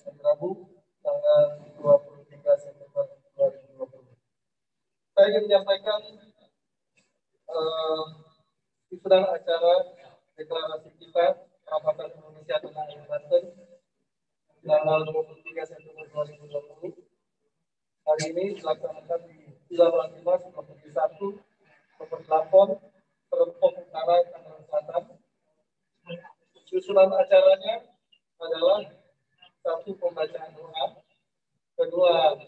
hari Rabu tanggal 23 September 2020. Saya ingin menyampaikan susunan acara deklarasi kita Perapatan Indonesia Tanah Air Banten tanggal 23 September 2020. Hari ini dilaksanakan di Villa Dinas Nomor 1, Nomor 8, Serpong Utara, Tangerang Selatan. Susunan acaranya adalah satu, pembacaan doa, kedua,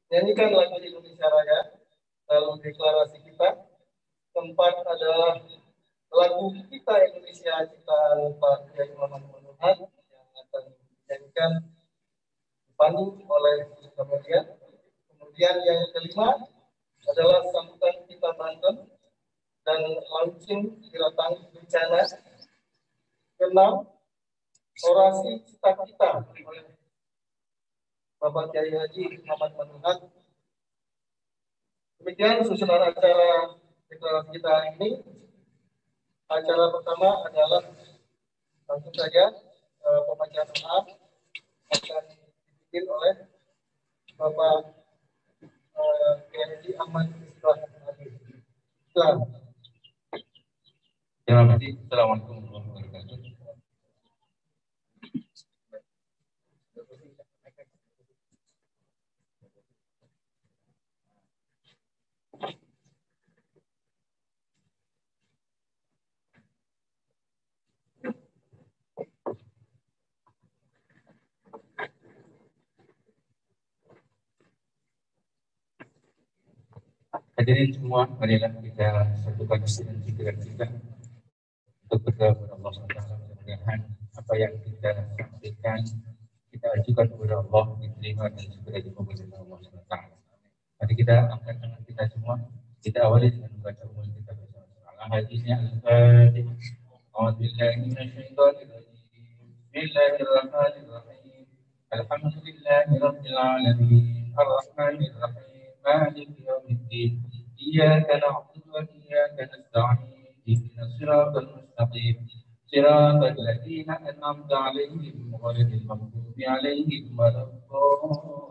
nyanyikan lagu Indonesia Raya dalam deklarasi kita, keempat adalah lagu kita Indonesia ciptaan Pak Kiai Muhammad Manuhat yang akan dinyanyikan dipandu oleh kemudian yang kelima adalah sambutan kita Banten dan launching kira-kira bencana. Keenam, orasi cita-cita oleh Bapak Kiai Haji Muhammad Manuhat. Demikian susunan acara deklarasi kita hari ini. Acara pertama adalah langsung saja pembacaan doa akan dipimpin oleh Bapak Kiai Haji Ahmad Islah. Terima kasih. Assalamualaikum warahmatullahi wabarakatuh. Hadirin semua, marilah kita satukan hati dan pikiran kita untuk berdoa kepada Allah SWT. Mudah-mudahan apa yang kita sampaikan, kita ajukan kepada Allah, diterima dan segera dikabulkan oleh Allah SWT. Mari kita angkat tangan kita semua. Kita awali dengan membaca umum kita bersama-sama. Hadisnya Al-Fatihah. A'udzubillahi minasyaitonir rajim. Bismillahirrahmanirrahim. Alhamdulillahi rabbil alamin. Arrahmanir rahim. Maliki yaumiddin. Iyyaka na'budu wa iyyaka nasta'in. Ihdinas siratal mustaqim. Siratal ladzina an'amta 'alaihim ghairil maghdubi 'alaihim waladdallin.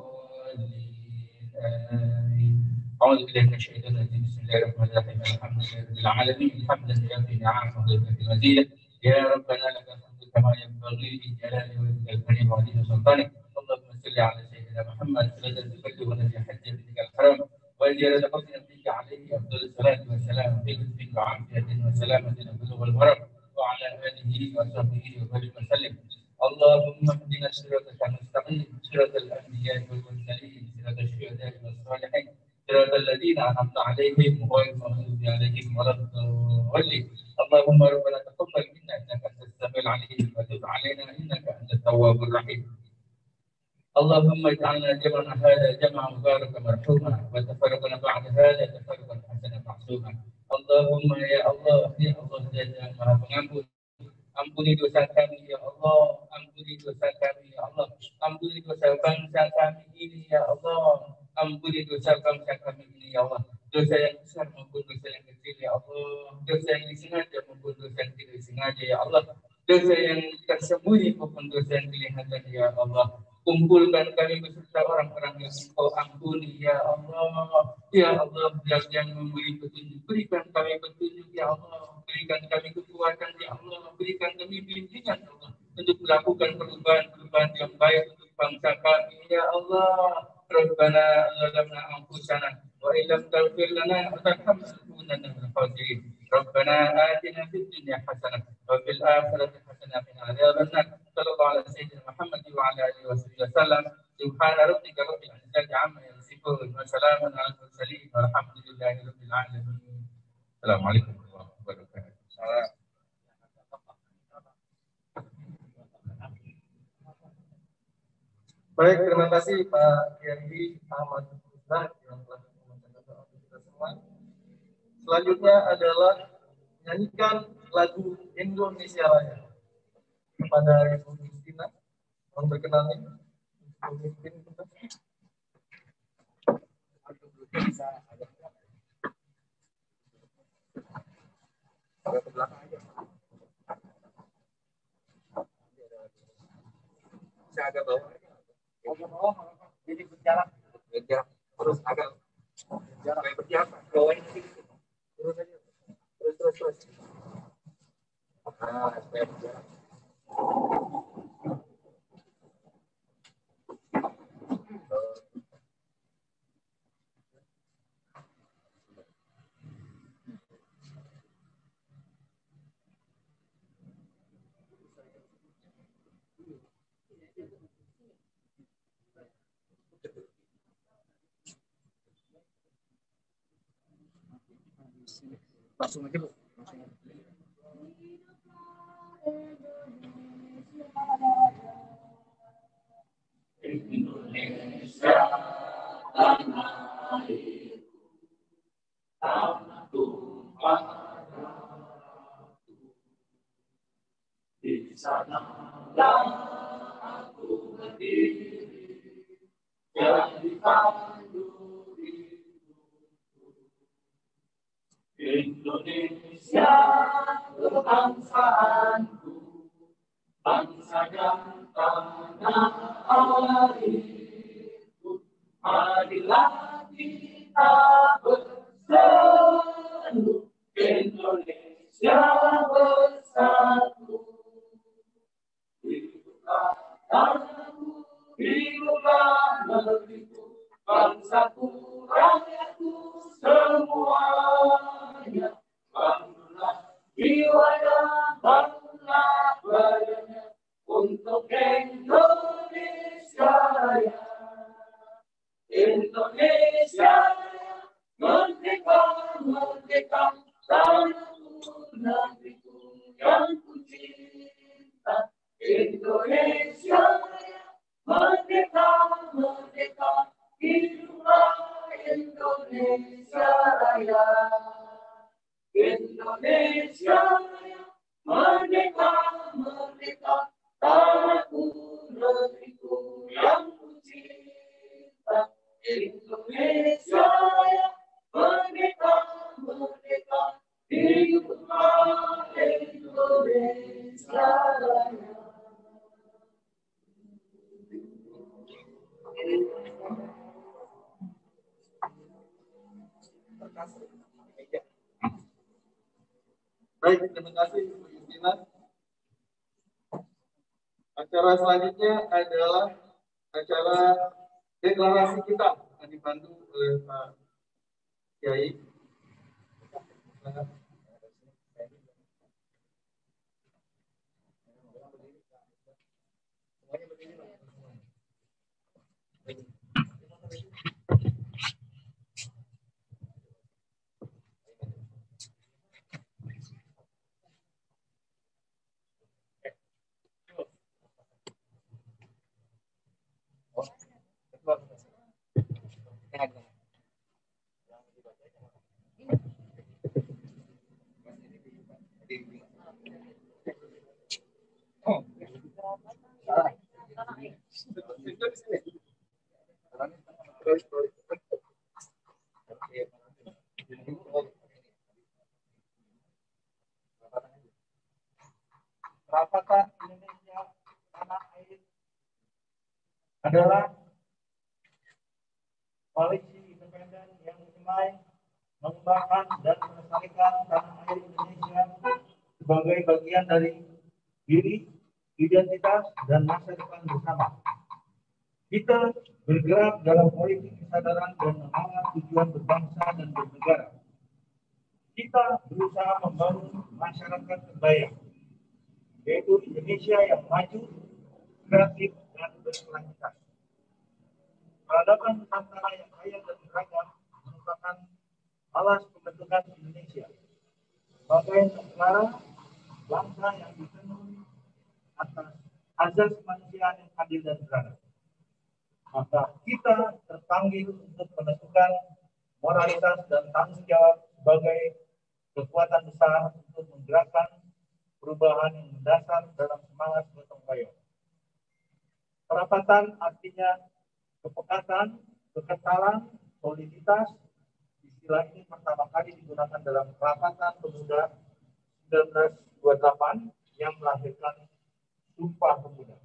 أعوذ بالله من الشيطان الرجيم. بسم الله الرحمن الرحيم. الحمد لله رب العالمين. حمدا يوفي نعمه ويكفي مزيدا. يا ربنا لك الحمد كما ينبغي لجلال وجهك الكريم وعظيم سلطانك. اللهم صل على سيدنا محمد صلاة تبلغنا بحج بك الحرام وإجازة قصد نبيك عليه أفضل الصلاة والسلام في لطف وعافية وسلامة بلوغ المرض وعلى آله وصحبه وبارك وسلم. اللهم اهدنا صراطك المستقيم صراط الأنبياء والمرسلين صراط الشهداء والصالحين صراط الذين أنعمت عليهم غير المغضوب عليهم ولا الضالين. اللهم ربنا تقبل منا إنك أنت السميع العليم وتب علينا إنك أنت التواب الرحيم. اللهم اجعلنا جمعنا هذا جمعا مباركا مرحوما وتفرقنا بعد هذا تفرقا حسنا معصوما. اللهم يا الله يا Maha Pengampun, ampuni dosa kami ya Allah, ampuni dosa kami ya Allah, ampuni dosa bangsa kami ini ya Allah, ampuni dosa bangsa kami ini ya Allah, dosa yang besar maupun dosa yang kecil ya Allah, dosa yang disengaja maupun dosa yang tidak disengaja ya Allah, dosa yang tersembunyi maupun dosa yang kelihatan ya Allah. Kumpulkan kami beserta orang-orang yang Engkau ampuni ya Allah. Ya Allah, yang memberi petunjuk, berikan kami petunjuk ya Allah. Berikan kami kekuatan ya Allah. Berikan kami bimbingan ya Allah untuk melakukan perubahan-perubahan yang baik untuk bangsa kami ya Allah. Rabbana zalamna anfusana wa illam taghfir lana wa tarhamna lanakunanna minal khasirin. Rabbana atina fid dunya hasanah wa fil akhirati hasanah wa qina adzabannar. Sallallahu alaihi wasallam Muhammad wa ala alihi wasallam. Subhana rabbika rabbil izzati amma yasifun wa salamun alal mursalin walhamdulillahi rabbil alamin. Assalamualaikum warahmatullahi wabarakatuh. Baik, terima kasih Pak Kiai Ahmad Islah yang telah membacakan doa untuk kita semua. Selanjutnya adalah nyanyikan lagu Indonesia Raya kepada Ibu Justina. Mohon berkenannya memimpin kita. Agak ke belakang aja. Bisa agak bawah. Agak bawah, jadi berjarak. Berjarak. Terus agak jarak. Kayak berjarak. Bawahnya sedikit. Terus aja. Terus. Nah, supaya berjarak. Langsung aja, Bu. Langsung aja. Indonesia tanah airku, tanah tumpah darahku. Di sanalah aku berdiri, jadi pandu hidupku. Indonesia kebangsaanku, bangsa dan tanah airku. Marilah kita berseru, Indonesia bersatu. Hiduplah tanahku, hiduplah negeriku, bangsaku, rakyatku semuanya. Bangunlah jiwanya, bangunlah badannya untuk Indonesia Raya. Indonesia Raya, merdeka, merdeka, tanahku, negeriku yang ku cinta. Indonesia Raya, merdeka, merdeka, hiduplah Indonesia Raya. Indonesia Raya, merdeka, merdeka, tanahku, negeriku yang ku cinta. Indonesia Raya, merdeka, merdeka, hiduplah Indonesia Raya. Baik, terima kasih Bu Justina. Acara selanjutnya adalah acara deklarasi kita yang dibantu oleh Pak Kiai. Rapatan Indonesia tanah air adalah koalisi independen yang mulai mengembangkan dan melestarikan tanah air Indonesia sebagai bagian dari diri, identitas, dan masa depan bersama. Kita bergerak dalam politik kesadaran dan semangat tujuan berbangsa dan bernegara. Kita berusaha membangun masyarakat terbaik, yaitu Indonesia yang maju, kreatif, dan berkelanjutan. Peradaban Nusantara yang kaya dan beragam merupakan alas pembentukan Indonesia sebagai negara bangsa yang dipenuhi atas azas kemanusiaan yang adil dan beradab. Maka kita terpanggil untuk menentukan moralitas dan tanggung jawab sebagai kekuatan besar untuk menggerakkan perubahan yang mendasar dalam semangat gotong royong. Perapatan artinya kepekatan, kekentalan, soliditas. Istilah ini pertama kali digunakan dalam Perapatan Pemuda 1928 yang melahirkan Sumpah Pemuda.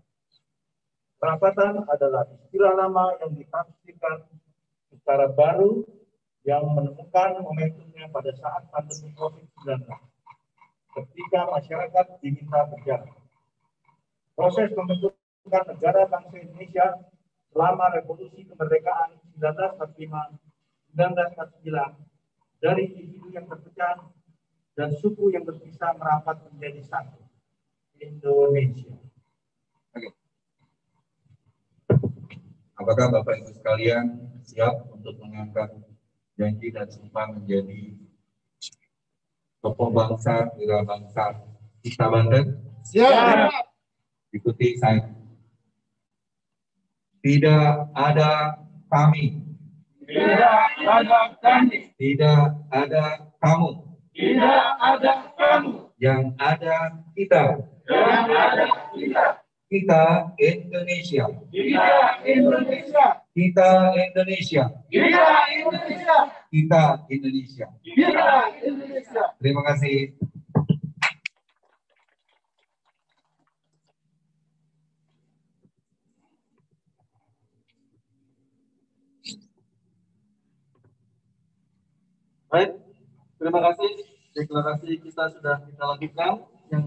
Perapatan adalah istilah lama yang ditafsirkan secara baru yang menemukan momentumnya pada saat pandemi COVID-19, ketika masyarakat diminta berjalan. Proses pembentukan negara bangsa Indonesia selama Revolusi Kemerdekaan 1949 dari individu yang terpecah dan suku yang berpisah merapat menjadi satu, Indonesia. Oke. Apakah Bapak Ibu sekalian siap untuk mengangkat janji dan sumpah menjadi tokoh bangsa, wira bangsa kita Banten? Siap. Ikuti saya. Tidak ada kami. Tidak ada kami. Tidak ada kamu. Tidak ada kamu. Yang ada kita. Yang ada kita. Kita Indonesia. Kita Indonesia. Kita Indonesia. Kita Indonesia. Kita Indonesia. Kita Indonesia. Terima kasih. Baik, terima kasih. Deklarasi kita sudah kita lakukan. Yang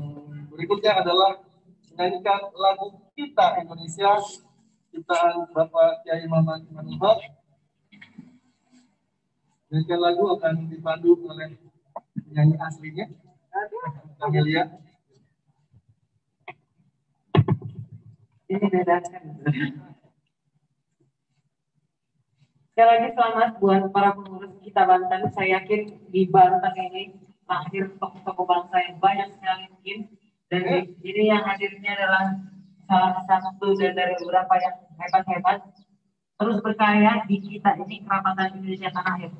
berikutnya adalah menyanyikan lagu Kita Indonesia, ciptaan Bapak Kiai Muhammad Imanul. Menyanyikan lagu akan dipandu oleh penyanyi aslinya, Amelia. Ini bedakan. Sekali lagi selamat buat para pengurus kita Banten. Saya yakin di Banten ini lahir tokoh-tokoh bangsa yang banyak sekali mungkin. Dan ini yang hadirnya adalah salah satu dari beberapa yang hebat-hebat. Terus berkarya di kita ini Kerapatan Indonesia Tanah Air.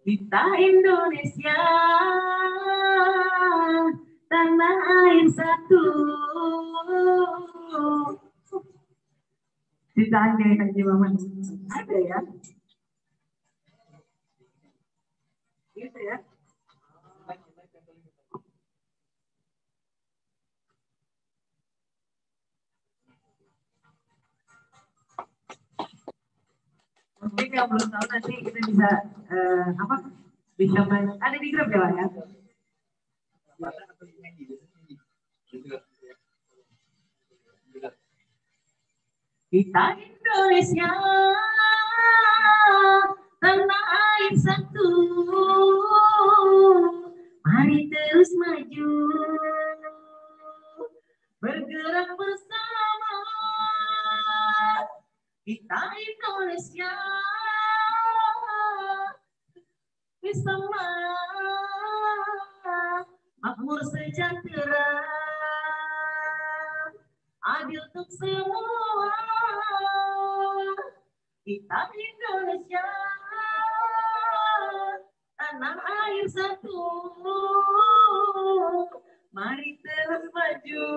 Kita Indonesia, tanah air satu. Ditanya Haji Maman, ada ya? Gitu ya? Mungkin yang belum tahu nanti kita bisa bisa ada di grup ya Pak ya? Kita Indonesia, tanah air satu, mari terus maju, bergerak bersama. Kita Indonesia bersama, makmur sejahtera, adil untuk semua. Kita Indonesia, tanah air satu, mari terus maju,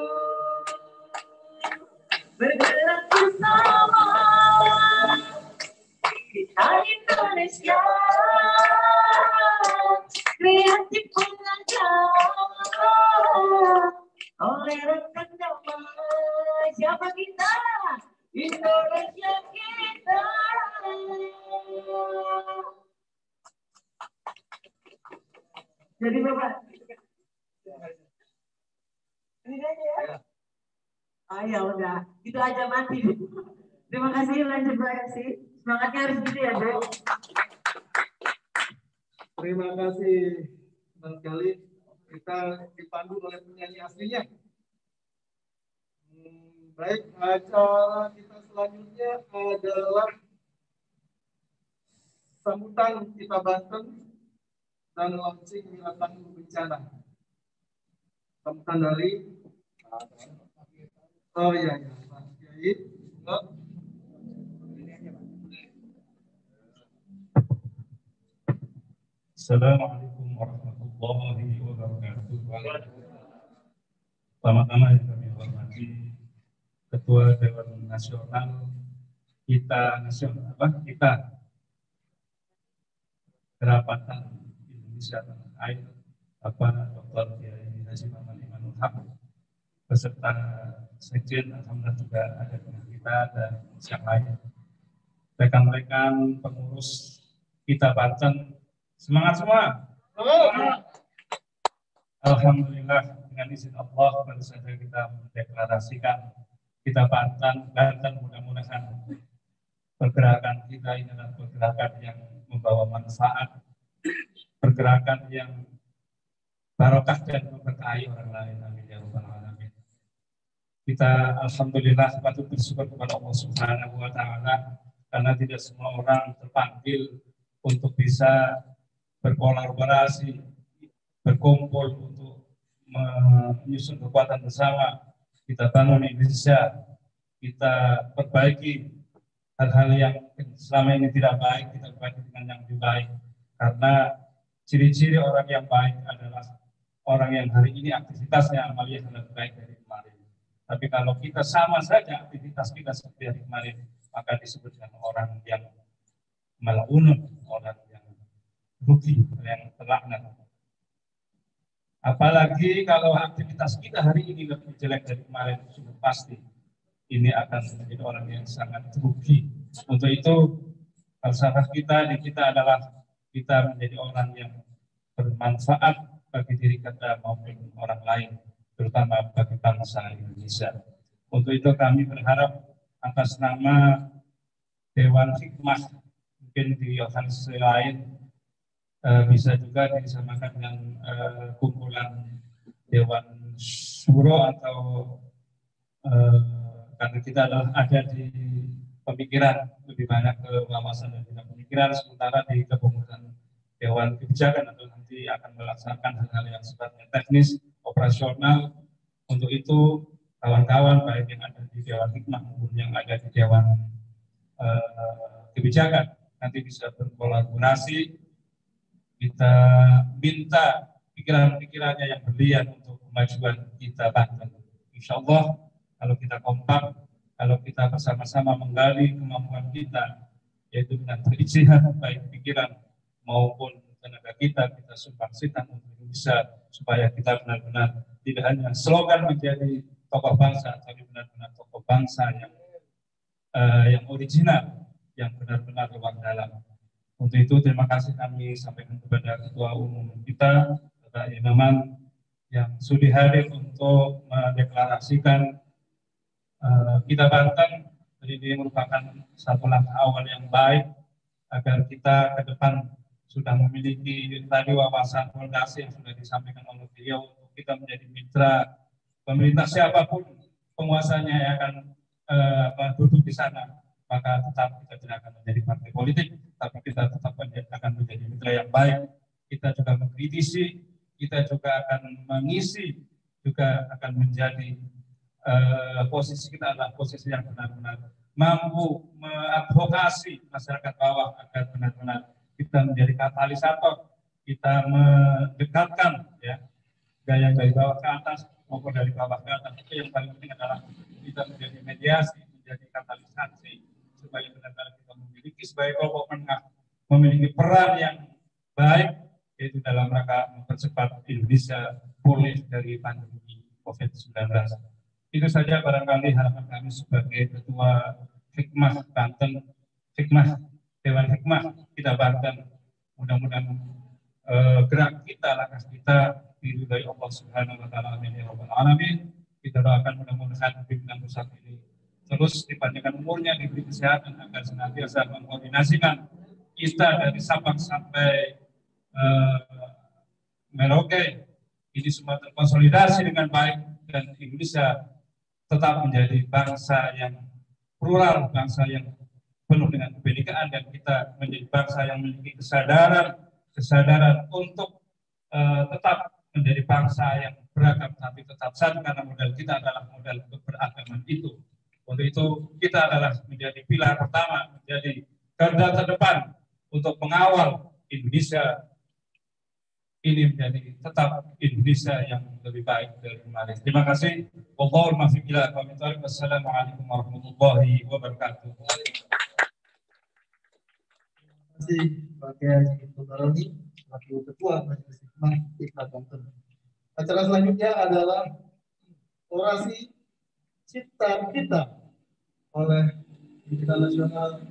bergerak bersama. Kita Indonesia, kreatif mengangkat oleh rekan damai. Siapa kita? Indonesia kita. Jadi Bapak, ini aja ya. Ayo udah, itu aja mati. Terima kasih, lanjut Mbak Esi. Semangatnya harus gitu ya, Bu. Terima kasih sekali. Kita dipandu oleh penyanyi aslinya. Baik, acara kita selanjutnya adalah sambutan kita Banten dan launching Milatan Bencana. Sambutan dari oh iya ya, Pak Kiai. Assalamualaikum warahmatullahi wabarakatuh. Pertama-tama yang kami hormati Ketua Dewan Nasional kita Kerapatan Indonesia Tanah Air, Bapak Dr. Kiai Haji Muhammad Imanul Haq, beserta Sekjen, alhamdulillah juga ada dengan kita dan yang lain. Rekan-rekan pengurus kita Banten, semangat semua. Alhamdulillah dengan izin Allah baru saja kita mendeklarasikan kita Banten mudah-mudahan pergerakan kita ini adalah pergerakan yang membawa manfaat, pergerakan yang barokah dan memberkahi orang lain. Amin ya rabbal alamin. Kita alhamdulillah patut bersyukur kepada Allah Subhanahu wa taala karena tidak semua orang terpanggil untuk bisa berkolaborasi, berkumpul untuk menyusun kekuatan bersama. Kita bangun Indonesia, kita perbaiki hal-hal yang selama ini tidak baik, kita perbaiki dengan yang lebih baik. Karena ciri-ciri orang yang baik adalah orang yang hari ini aktivitasnya amaliyah lebih baik dari kemarin. Tapi kalau kita sama saja aktivitas kita seperti hari kemarin, maka disebut dengan orang yang mal'unun, orang yang rugi, yang terlaknat. Apalagi kalau aktivitas kita hari ini lebih jelek dari kemarin, sudah pasti ini akan menjadi orang yang sangat rugi. Untuk itu, falsafah kita adalah kita menjadi orang yang bermanfaat bagi diri kita maupun orang lain, terutama bagi bangsa Indonesia. Untuk itu kami berharap atas nama Dewan Hikmah, mungkin di organisasi lain bisa juga disamakan dengan kumpulan Dewan Syuro atau karena kita ada di pemikiran lebih banyak ke wawasan dan bidang pemikiran, sementara di kepengurusan Dewan Kebijakan atau nanti akan melaksanakan hal-hal yang sifatnya teknis, operasional. Untuk itu kawan-kawan baik yang ada di Dewan Hikmah maupun yang ada di Dewan Kebijakan nanti bisa berkolaborasi. Kita minta pikiran-pikirannya yang berlian untuk kemajuan kita Banten. Insya Allah kalau kita kompak, kalau kita bersama-sama menggali kemampuan kita, yaitu dengan berijtihad baik pikiran maupun tenaga kita sumbangsikan untuk bisa supaya kita benar-benar tidak hanya slogan menjadi tokoh bangsa, tapi benar-benar tokoh bangsa yang original, yang benar-benar luar dalam. Untuk itu terima kasih kami sampaikan kepada Ketua Umum kita, Bapak Imaman, yang sudi hadir untuk mendeklarasikan kita Banten. Ini merupakan satu langkah awal yang baik agar kita ke depan sudah memiliki tadi wawasan fondasi yang sudah disampaikan oleh beliau untuk kita menjadi mitra pemerintah siapapun penguasanya yang akan duduk di sana, maka tetap kita tidak akan menjadi partai politik, tapi kita tetap akan menjadi mitra yang baik. Kita juga mengkritisi, kita juga akan mengisi, juga akan menjadi posisi kita adalah posisi yang benar-benar mampu mengadvokasi masyarakat bawah agar benar-benar kita menjadi katalisator, kita mendekatkan ya gaya dari bawah ke atas maupun dari bawah ke atas. Itu yang paling penting adalah kita menjadi mediasi, menjadi katalisasi supaya benar-benar kita memiliki sebagai kelompok menengah memiliki peran yang baik yaitu dalam rangka mempercepat Indonesia pulih dari pandemi COVID-19. Itu saja barangkali harapan kami sebagai Ketua Hikmah Banten, Hikmah Dewan Hikmah kita Banten. Mudah-mudahan gerak kita, langkah kita diridhai Allah Subhanahu wa taala. Amin ya rabbal alamin. Kita doakan mudah-mudahan pimpinan pusat ini terus dipanjangkan umurnya, diberi kesehatan agar senantiasa mengkoordinasikan kita dari Sabang sampai Merauke ini semua terkonsolidasi dengan baik dan Indonesia tetap menjadi bangsa yang plural, bangsa yang penuh dengan kebinekaan, dan kita menjadi bangsa yang memiliki kesadaran untuk tetap menjadi bangsa yang beragam tapi tetap satu, karena modal kita adalah modal keberagaman itu. Untuk itu kita adalah menjadi pilar pertama, menjadi garda terdepan untuk mengawal Indonesia ini menjadi tetap Indonesia yang lebih baik dari kemarin. Terima kasih. Wassalamualaikum warahmatullahi wabarakatuh. Terima kasih Pak Kiai Baroni, Wakil Ketua Majelis Hikmah Hikmat Banten. Acara selanjutnya adalah orasi Cipta Kita oleh pimpinan nasional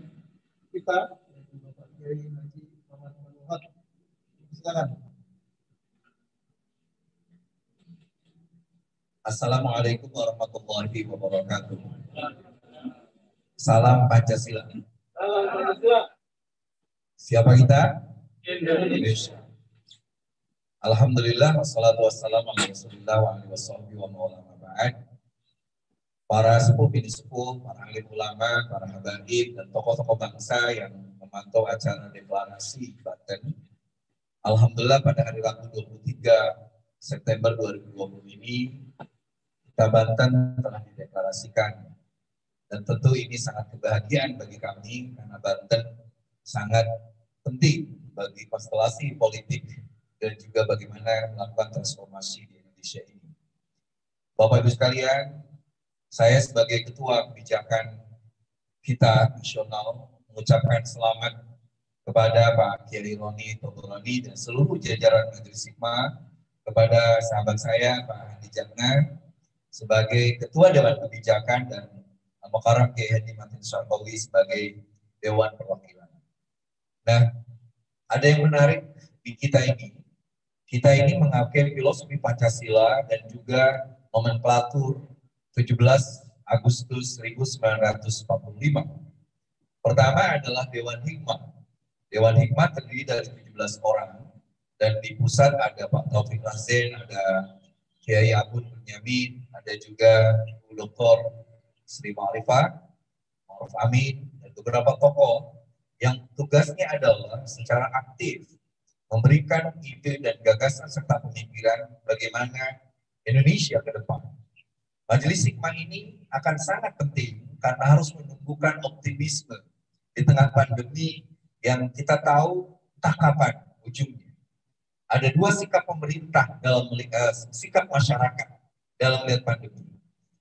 kita, Bapak Kiai Haji Muhammad Muhammad. Silakan. Assalamualaikum warahmatullahi wabarakatuh. Salam Pancasila. Salam Pancasila. Siapa kita? Indonesia. Alhamdulillah, wassalatu wassalamu ala rasulillah wa alihi wa maulana ba'd. Para sepuh, bini sepuh, para alim ulama, para habaib, dan tokoh-tokoh bangsa yang memantau acara deklarasi Banten. Alhamdulillah pada hari Rabu 23 September 2020 ini, kita Banten telah dideklarasikan. Dan tentu ini sangat kebahagiaan bagi kami, karena Banten sangat penting bagi konstelasi politik dan juga bagaimana melakukan transformasi di Indonesia ini. Bapak Ibu sekalian, saya sebagai Ketua Kebijakan kita nasional mengucapkan selamat kepada Pak Kiai Roni Togoroni dan seluruh jajaran Majelis Hikmah, kepada sahabat saya Pak Hadi Jatna sebagai Ketua Dewan Kebijakan dan Mukarram Kiai Haji Matin Syarqawi sebagai Dewan Perwakilan. Nah, ada yang menarik di kita ini. Kita ini mengakui filosofi Pancasila dan juga nomenklatur 17 Agustus 1945. Pertama adalah Dewan Hikmah. Dewan Hikmah terdiri dari 17 orang. Dan di pusat ada Pak Taufik Razen, ada Kiai Abu Nyamin, ada juga Ibu Dr. Sri Ma'rifah, Ma'ruf Amin, dan beberapa tokoh yang tugasnya adalah secara aktif memberikan ide dan gagasan serta pemikiran bagaimana Indonesia ke depan. Majelis Hikmah ini akan sangat penting karena harus menumbuhkan optimisme di tengah pandemi yang kita tahu entah kapan ujungnya. Ada dua sikap pemerintah dalam sikap masyarakat dalam melihat pandemi.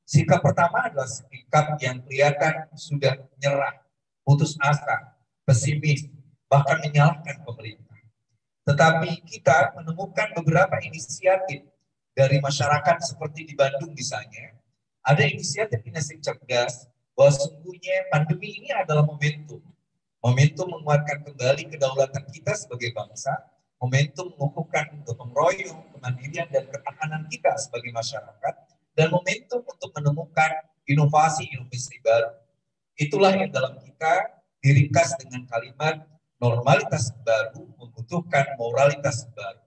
Sikap pertama adalah sikap yang kelihatan sudah nyerah, putus asa, pesimis, bahkan menyalahkan pemerintah. Tetapi kita menemukan beberapa inisiatif dari masyarakat seperti di Bandung misalnya. Ada inisiatif cerdas bahwa sesungguhnya pandemi ini adalah momentum. Momentum menguatkan kembali kedaulatan kita sebagai bangsa, momentum mengukuhkan gotong royong, kemandirian dan ketahanan kita sebagai masyarakat, dan momentum untuk menemukan inovasi baru. Itulah yang dalam kita diringkas dengan kalimat normalitas baru membutuhkan moralitas baru.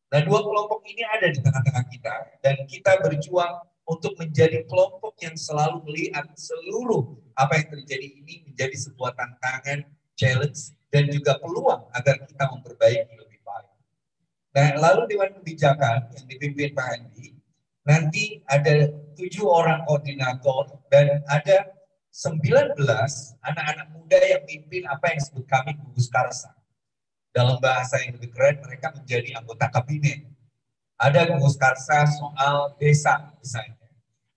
Nah, dua kelompok ini ada di tengah-tengah kita, dan kita berjuang untuk menjadi kelompok yang selalu melihat seluruh apa yang terjadi ini menjadi sebuah tantangan, challenge, dan juga peluang agar kita memperbaiki lebih baik. Nah, lalu Dewan Kebijakan yang dipimpin Pak Handi, nanti ada 7 orang koordinator dan ada 19 anak-anak muda yang mimpin apa yang disebut kami gugus karsa. Dalam bahasa yang lebih keren, mereka menjadi anggota kabinet. Ada gugus karsa soal desa misalnya.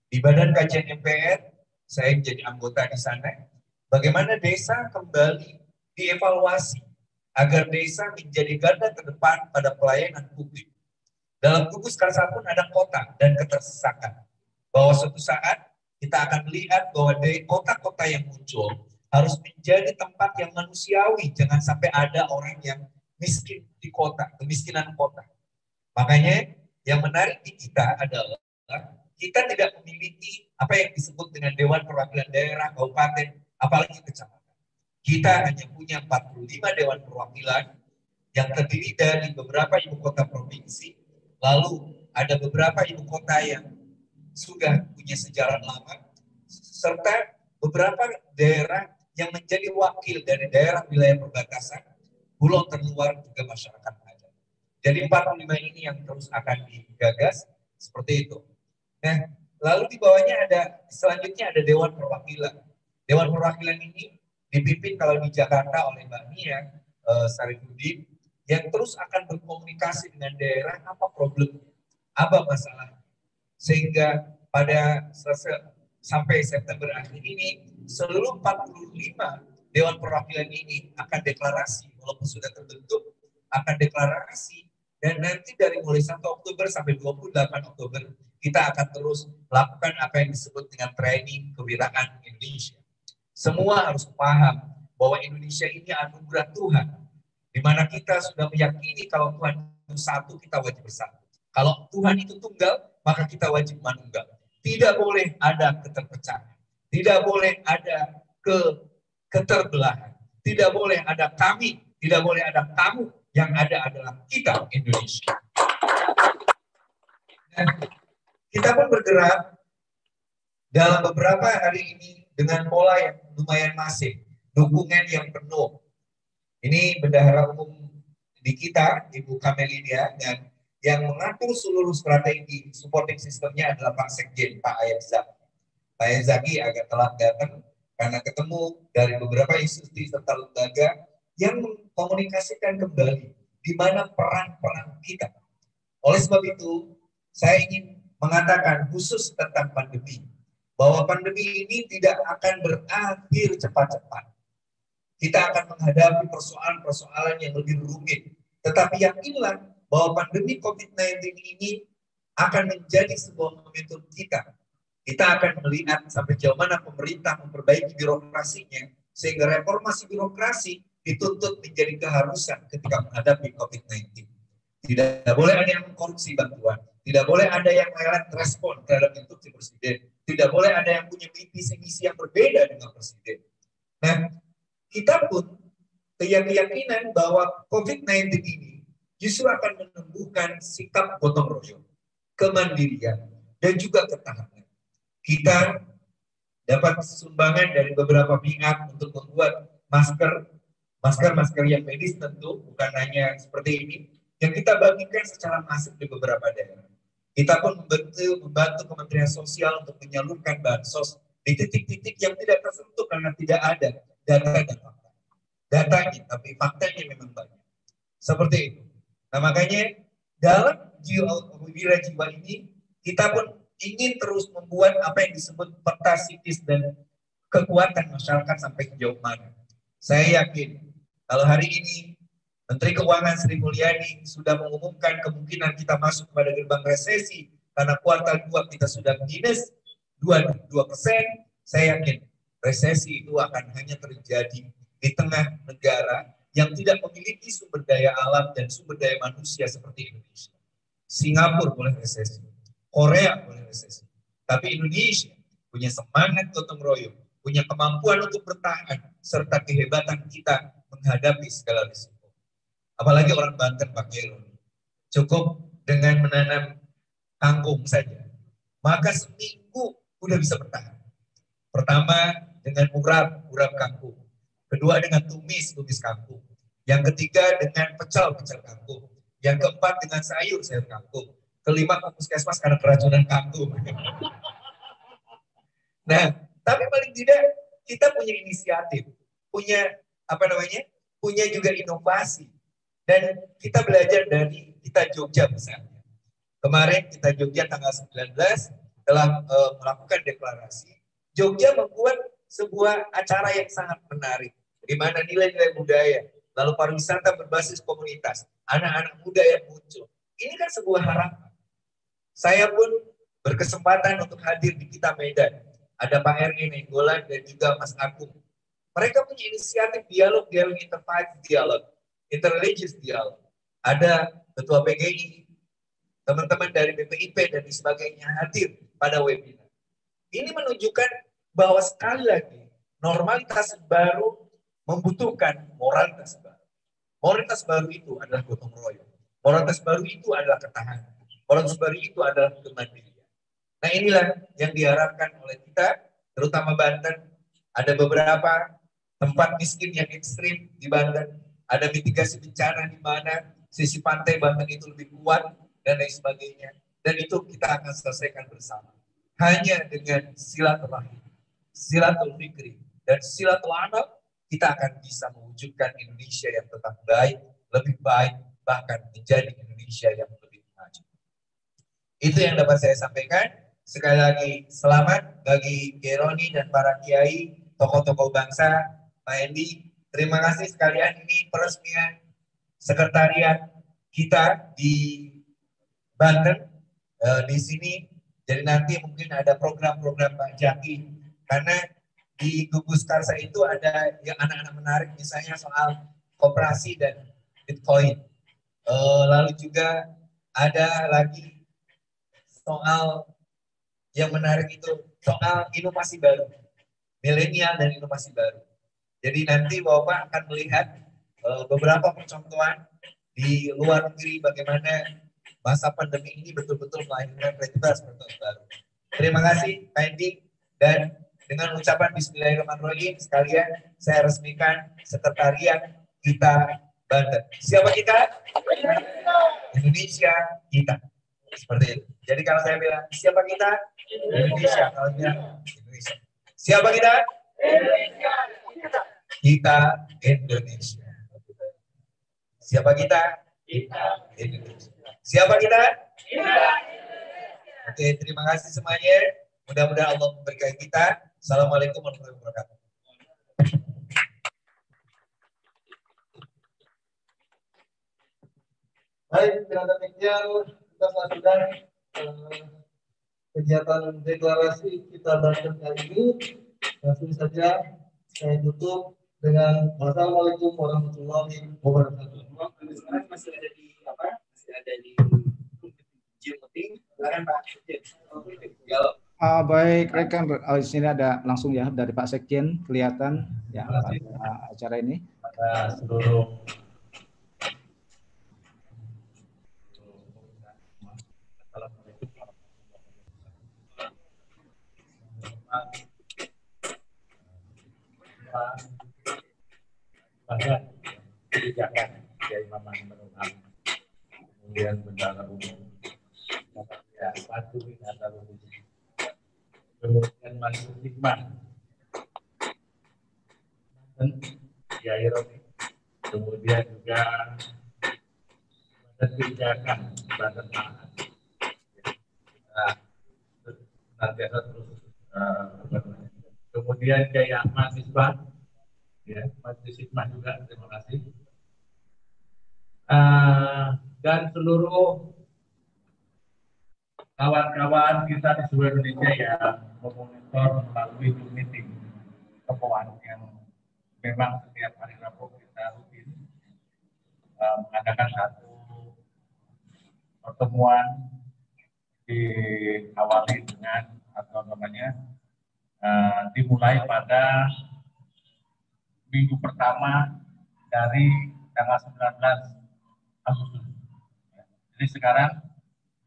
Di Badan Kajian MPR, saya menjadi anggota di sana. Bagaimana desa kembali dievaluasi agar desa menjadi garda terdepan pada pelayanan publik. Dalam gugus karsa pun ada kota dan ketersesakan. Bahwa suatu saat kita akan melihat bahwa dari kota-kota yang muncul harus menjadi tempat yang manusiawi. Jangan sampai ada orang yang miskin di kota, kemiskinan kota. Makanya yang menarik di kita adalah kita tidak memiliki apa yang disebut dengan Dewan Perwakilan Daerah, Kabupaten, apalagi kecamatan. Kita hanya punya 45 Dewan Perwakilan yang terdiri dari beberapa ibu kota provinsi, lalu ada beberapa ibu kota yang sudah punya sejarah lama, serta beberapa daerah yang menjadi wakil dari daerah wilayah perbatasan, pulau terluar juga masyarakat adat. Jadi 45 ini yang terus akan digagas seperti itu. Nah, lalu di bawahnya selanjutnya ada Dewan Perwakilan. Dewan Perwakilan ini dipimpin kalau di Jakarta oleh Mbak Nia Sarifudin, yang terus akan berkomunikasi dengan daerah apa problem, apa masalah, sehingga pada sampai September akhir ini seluruh 45 Dewan Perwakilan ini akan deklarasi, walaupun sudah terbentuk, akan deklarasi, dan nanti dari mulai 1 Oktober sampai 28 Oktober kita akan terus lakukan apa yang disebut dengan training kewirausahaan Indonesia. Semua harus paham bahwa Indonesia ini anugerah Tuhan, di mana kita sudah meyakini kalau Tuhan itu satu, kita wajib bersatu. Kalau Tuhan itu tunggal, maka kita wajib manunggal. Tidak boleh ada keterpecahan, tidak boleh ada keterbelahan, tidak boleh ada kami, tidak boleh ada kamu, yang ada adalah kita Indonesia. Dan kita pun bergerak dalam beberapa hari ini dengan pola yang lumayan masif, dukungan yang penuh. Ini bendahara umum di kita, Ibu Kamelia, dan yang mengatur seluruh strategi supporting sistemnya adalah Pak Sekjen, Pak Ayat Zaki. Pak Ayat Zaki agak telat datang karena ketemu dari beberapa institusi serta lembaga yang mengkomunikasikan kembali di mana peran-peran kita. Oleh sebab itu, saya ingin mengatakan khusus tentang pandemi, bahwa pandemi ini tidak akan berakhir cepat-cepat. Kita akan menghadapi persoalan-persoalan yang lebih rumit. Tetapi yakinlah bahwa pandemi COVID-19 ini akan menjadi sebuah momentum kita. Kita akan melihat sampai jauh mana pemerintah memperbaiki birokrasinya, sehingga reformasi birokrasi dituntut menjadi keharusan ketika menghadapi COVID-19. Tidak boleh ada yang mengkorupsi bantuan, tidak boleh ada yang lelet respon terhadap instruksi presiden, tidak boleh ada yang punya visi-misi yang berbeda dengan presiden. Nah, kita pun keyakinan bahwa COVID-19 ini justru akan menumbuhkan sikap gotong royong, kemandirian, dan juga ketahanan. Kita dapat sumbangan dari beberapa pihak untuk membuat masker yang medis tentu, bukan hanya seperti ini, yang kita bagikan secara masif di beberapa daerah. Kita pun membantu Kementerian Sosial untuk menyalurkan bansos di titik-titik yang tidak tersentuh karena tidak ada data dan fakta. Datanya, tapi faktanya memang banyak. Seperti itu. Nah, makanya dalam wira jiwa ini, kita pun ingin terus membuat apa yang disebut peta psikis dan kekuatan masyarakat sampai sejauh mana. Saya yakin kalau hari ini Menteri Keuangan Sri Mulyani sudah mengumumkan kemungkinan kita masuk pada gerbang resesi karena kuartal 2 kita sudah minus 2%, saya yakin resesi itu akan hanya terjadi di tengah negara yang tidak memiliki sumber daya alam dan sumber daya manusia seperti Indonesia. Singapura boleh resesi, Korea boleh resesi, tapi Indonesia punya semangat gotong royong, punya kemampuan untuk bertahan, serta kehebatan kita menghadapi segala risiko. Apalagi orang Banten pakai cukup dengan menanam kangkung saja, maka seminggu udah bisa bertahan. Pertama dengan urap kangkung, kedua dengan tumis kangkung, yang ketiga dengan pecel kangkung, yang keempat dengan sayur kangkung, kelima ke puskesmas karena keracunan kangkung. Nah, tapi paling tidak kita punya inisiatif, punya punya juga inovasi. Dan kita belajar dari kita Jogja misalnya. Kemarin kita Jogja tanggal 19 telah melakukan deklarasi. Jogja membuat sebuah acara yang sangat menarik, di mana nilai-nilai budaya, lalu pariwisata berbasis komunitas, anak-anak muda yang muncul. Ini kan sebuah harapan. Saya pun berkesempatan untuk hadir di Kita Medan. Ada Pak R.I. Nenggolan dan juga Mas Agung. Mereka punya inisiatif dialog interfaith dialog. Interreligious dialog. Ada ketua PGI, teman-teman dari BPIP dan sebagainya hadir pada webinar. Ini menunjukkan bahwa sekali lagi normalitas baru membutuhkan moralitas baru. Moralitas baru itu adalah gotong royong. Moralitas baru itu adalah ketahanan. Moralitas baru itu adalah kemandirian. Nah inilah yang diharapkan oleh kita, terutama Banten. Ada beberapa tempat miskin yang ekstrim di Banten. Ada mitigasi bencana di mana sisi pantai Banten itu lebih kuat dan lain sebagainya. Dan itu kita akan selesaikan bersama. Hanya dengan silaturahim, silaturahmi, dan silaturahmi kita akan bisa mewujudkan Indonesia yang tetap baik, lebih baik, bahkan menjadi Indonesia yang lebih maju. Itu yang dapat saya sampaikan. Sekali lagi selamat bagi Geroni dan para kiai, tokoh-tokoh bangsa, Pak Endi. Terima kasih sekalian, ini peresmian sekretariat kita di Banten di sini. Jadi nanti mungkin ada program-program Pak Jaki, karena di Gugus Karsa itu ada yang anak-anak menarik, misalnya soal koperasi dan Bitcoin. Lalu juga ada lagi soal yang menarik itu soal inovasi baru, milenial dan inovasi baru. Jadi nanti Bapak akan melihat beberapa percontohan di luar negeri bagaimana masa pandemi ini betul-betul melahirkan kreativitas baru. Terima kasih Pak Endi, dan dengan ucapan Bismillahirrahmanirrahim sekalian saya resmikan sekretariat kita Banten. Siapa kita? Indonesia kita. Seperti itu. Jadi kalau saya bilang siapa kita? Indonesia. Kalau bilang Indonesia. Siapa kita? Indonesia. Kita Indonesia. Siapa kita? Kita Indonesia. Siapa kita? Kita. Oke, terima kasih semuanya. Mudah-mudahan Allah memberkahi kita. Assalamualaikum warahmatullahi wabarakatuh. Baik, dengan demikian kita lanjutkan kegiatan deklarasi kita Banten kali ini. Langsung saja saya tutup dengan Wassalamualaikum warahmatullahi wabarakatuh. Sekarang masih ada di apa? Masih ada di Zoom meeting. Silakan Pak. Baik rekan, di sini ada langsung ya dari Pak Sekjen kelihatan ya acara ini. Pada seluruh bahkan kebijakan dari Maman Menuham, kemudian bendara umum, ya satu wisata umum, kemudian masuk hikmah, dan ya ironi, kemudian juga kebijakan Banten Mahat. Nanti ada terus kemudian Jaya mahasiswa, ya mahasiswa juga terima kasih, dan seluruh kawan-kawan kita di seluruh Indonesia yang memonitor melalui Zoom meeting temuan yang memang setiap hari Rabu kita rutin mengadakan satu pertemuan diawali dengan atau namanya dimulai pada minggu pertama dari tanggal 19 Agustus. Jadi sekarang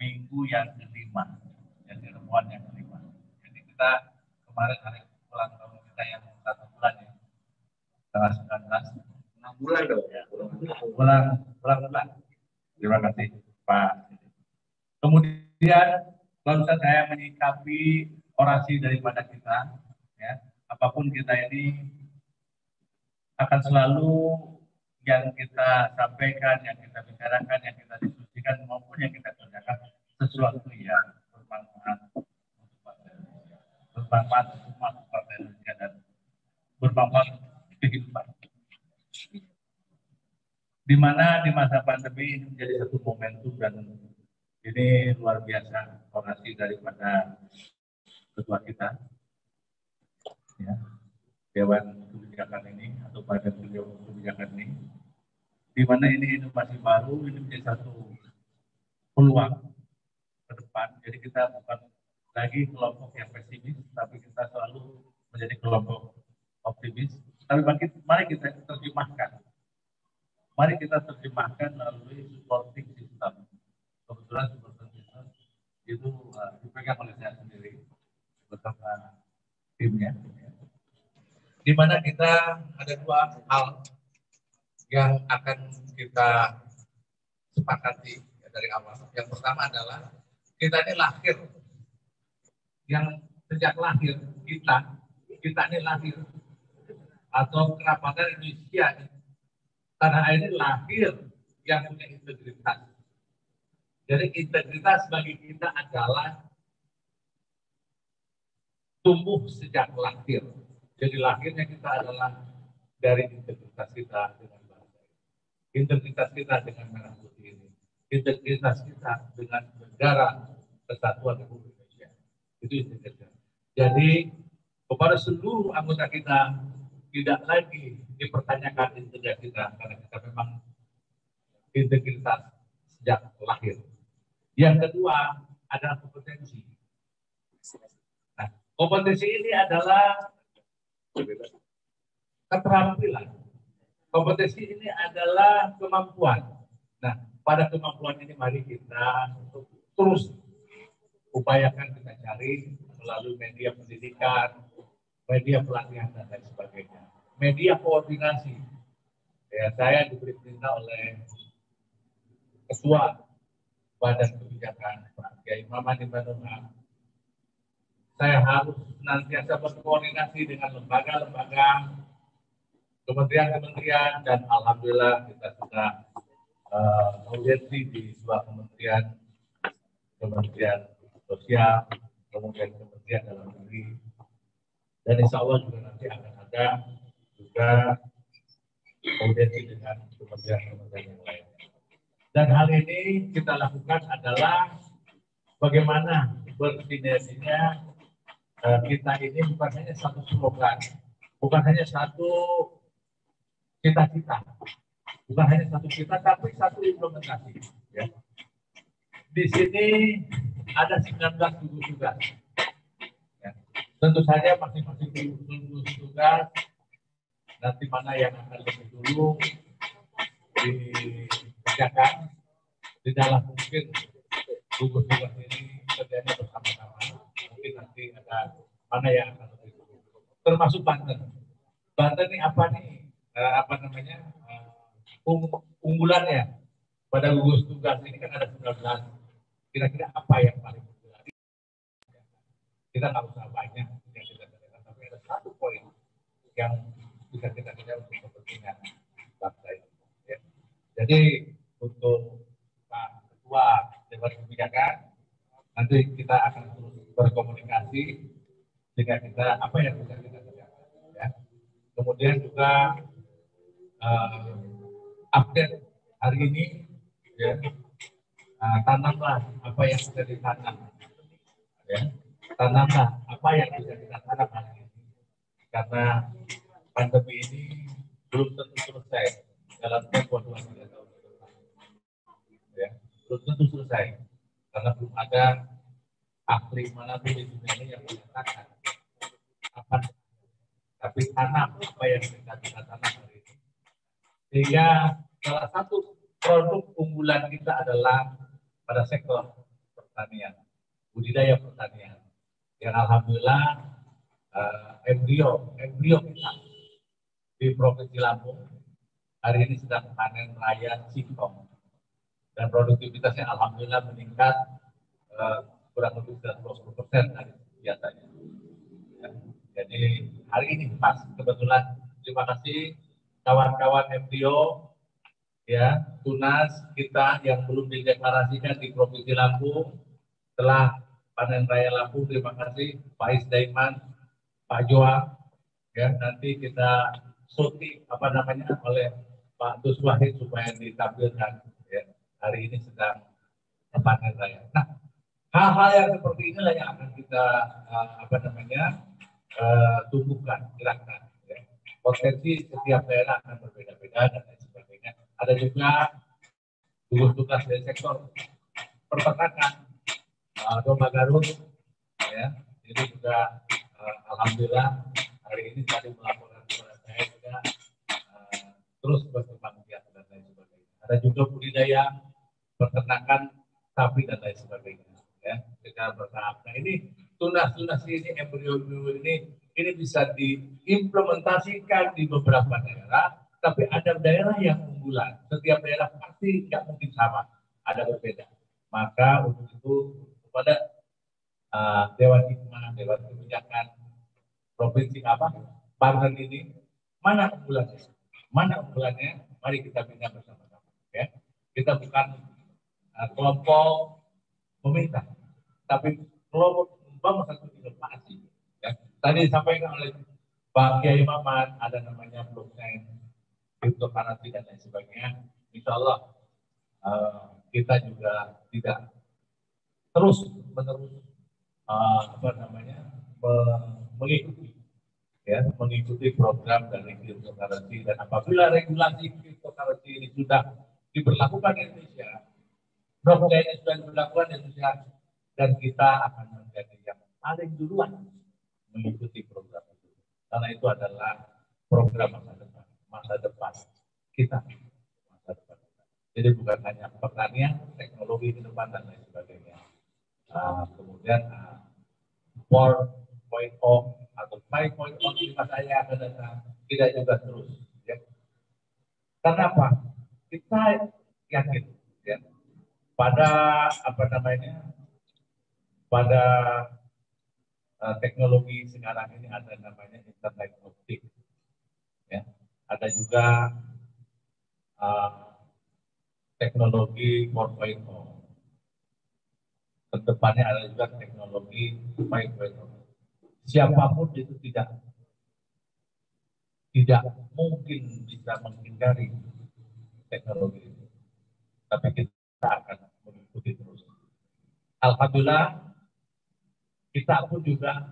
minggu yang kelima, jadi pertemuan yang kelima. Jadi kita kemarin hari ulang tahun kita yang 1 bulan ya, tanggal 19. 6 bulan dong. Ya, bulan. Terima kasih Pak. Kemudian barusan saya menyikapi orasi daripada kita, ya apapun kita ini akan selalu yang kita sampaikan, yang kita bicarakan, yang kita diskusikan maupun yang kita kerjakan sesuatu yang bermanfaat untuk partai Indonesia dan bermanfaat kehidupan. Di mana di masa pandemi ini menjadi satu momentum dan ini luar biasa orasi daripada ketua kita, ya, Dewan Kebijakan ini atau Badan Kebijakan ini, di mana ini inovasi baru, ini menjadi satu peluang ke depan. Jadi kita bukan lagi kelompok yang pesimis, tapi kita selalu menjadi kelompok optimis. Tapi mari kita terjemahkan. Mari kita terjemahkan melalui supporting system. Kebetulan supporting system itu dipegang oleh saya sendiri bersama timnya, di mana kita ada dua hal yang akan kita sepakati dari awal. Yang pertama adalah kita ini lahir, yang sejak lahir kita ini lahir atau kerapatan Indonesia tanah air ini lahir yang punya integritas. Jadi integritas bagi kita adalah tumbuh sejak lahir. Jadi lahirnya kita adalah dari integritas kita dengan bangsa, integritas kita dengan merah putih ini, integritas kita dengan negara kesatuan Republik Indonesia. Itu integritas. Jadi kepada seluruh anggota kita tidak lagi dipertanyakan integritas kita karena kita memang integritas sejak lahir. Yang kedua adalah kompetensi. Nah, kompetensi ini adalah keterampilan. Kompetensi ini adalah kemampuan. Nah, pada kemampuan ini mari kita untuk terus upayakan kita cari melalui media pendidikan, media pelatihan dan lain sebagainya. Media koordinasi. Ya, saya diberi perintah oleh Ketua Badan Kebijakan Pak Kiai Muhammad Imanullah. Saya harus senantiasa berkoordinasi dengan lembaga-lembaga, kementerian-kementerian, dan alhamdulillah kita sudah audiensi di sebuah kementerian sosial, kemudian kementerian dalam negeri, dan insya Allah juga nanti akan ada juga audiensi dengan kementerian-kementerian yang lain. Dan hal ini kita lakukan adalah bagaimana bersinerginya kita ini bukan hanya satu slogan, bukan hanya satu cita-cita, bukan hanya satu cita, tapi satu implementasi. Ya. Di sini ada 19 gugus tugas. Ya. Tentu saja masing-masing gugus tugas nanti mana yang akan lebih dulu dikerjakan di dalam mungkin gugus tugas ini kerjanya bersama-sama. Mungkin nanti ada mana yang akan lebih dulu. Termasuk Banten. Banten ini apa nih? Unggulannya pada gugus tugas ini kan ada 19. Kira-kira apa yang paling unggulan? Kita nggak usah banyak yang kita kerjakan, tapi ada satu poin yang bisa kita kerjakan untuk kepentingan bangsa ini. Ya. Jadi untuk Pak Ketua Dewan Kebijakan nanti kita akan terus berkomunikasi sehingga kita apa yang bisa kita kerjakan. Ya. Kemudian juga update hari ini, ya, tanamlah apa yang sudah ditanam, ya, tanamlah apa yang bisa kita tanam hari ini, karena pandemi ini belum tentu selesai dalam tempo 2-3 tahun ke depan, ya, belum tentu selesai karena belum ada ahli manapun di dunia ini yang mengatakan apa, tapi tanam apa yang kita tanam hari ini. Sehingga salah satu produk unggulan kita adalah pada sektor pertanian, budidaya pertanian. Yang alhamdulillah embrio kita di Provinsi Lampung hari ini sedang panen raya singkong dan produktivitasnya alhamdulillah meningkat kurang lebih 20% dari biasanya. Ya. Jadi hari ini pas kebetulan, terima kasih kawan-kawan embrio, ya, tunas kita yang belum dideklarasikan di Provinsi Lampung telah panen raya Lampung. Terima kasih Pak Isdaiman, Pak Joa, ya, nanti kita syuting oleh Pak Dus Wahid supaya ditampilkan, ya, hari ini sedang panen raya. Nah, hal-hal yang seperti inilah yang akan kita tumbuhkan, gerakkan. Potensi setiap daerah akan berbeda-beda dan lain sebagainya. Ada juga gugus tugas dari sektor peternakan, domba Garut, ya. Ini juga alhamdulillah hari ini tadi melaporkan kepada saya juga terus berkembang biak dan lain sebagainya. Ada juga budidaya peternakan sapi dan lain sebagainya. Ya. secara bertahap. Nah ini tunas-tunas ini, embrio ini bisa diimplementasikan di beberapa daerah, tapi ada daerah yang unggulan. Setiap daerah pasti nggak mungkin sama, ada berbeda. Maka untuk itu kepada Dewan Hikmah, Dewan Kebijakan Provinsi Banten ini, mana unggulannya? Mana unggulannya? Mari kita bina bersama-sama. Ya. Kita bukan kelompok meminta, tapi kelompok membangun satu inovasi. Ya. Tadi disampaikan oleh Pak Kiai Maman, ada namanya blockchain, cryptocurrency dan lain sebagainya. Insya Allah kita juga tidak terus menerus mengikuti program dari cryptocurrency, dan apabila regulasi cryptocurrency ini sudah diberlakukan di Indonesia, blockchain ini sudah diberlakukan di Indonesia, dan kita akan menjadi yang paling duluan mengikuti program itu, karena itu adalah program masa depan kita, masa depan kita. Jadi bukan hanya pertanian, teknologi ke depan dan lain sebagainya. Kemudian 4.0 atau 5.0 di masa yang akan datang tidak juga terus. Ya. Karena apa? Kita yakin ya, pada pada teknologi sekarang ini ada namanya internet optik. Ya. Ada juga teknologi 4.0. Kedepannya ada juga teknologi 5.0. Siapapun itu tidak mungkin bisa menghindari teknologi itu. Tapi kita akan mengikuti terus. Alhamdulillah, kita pun juga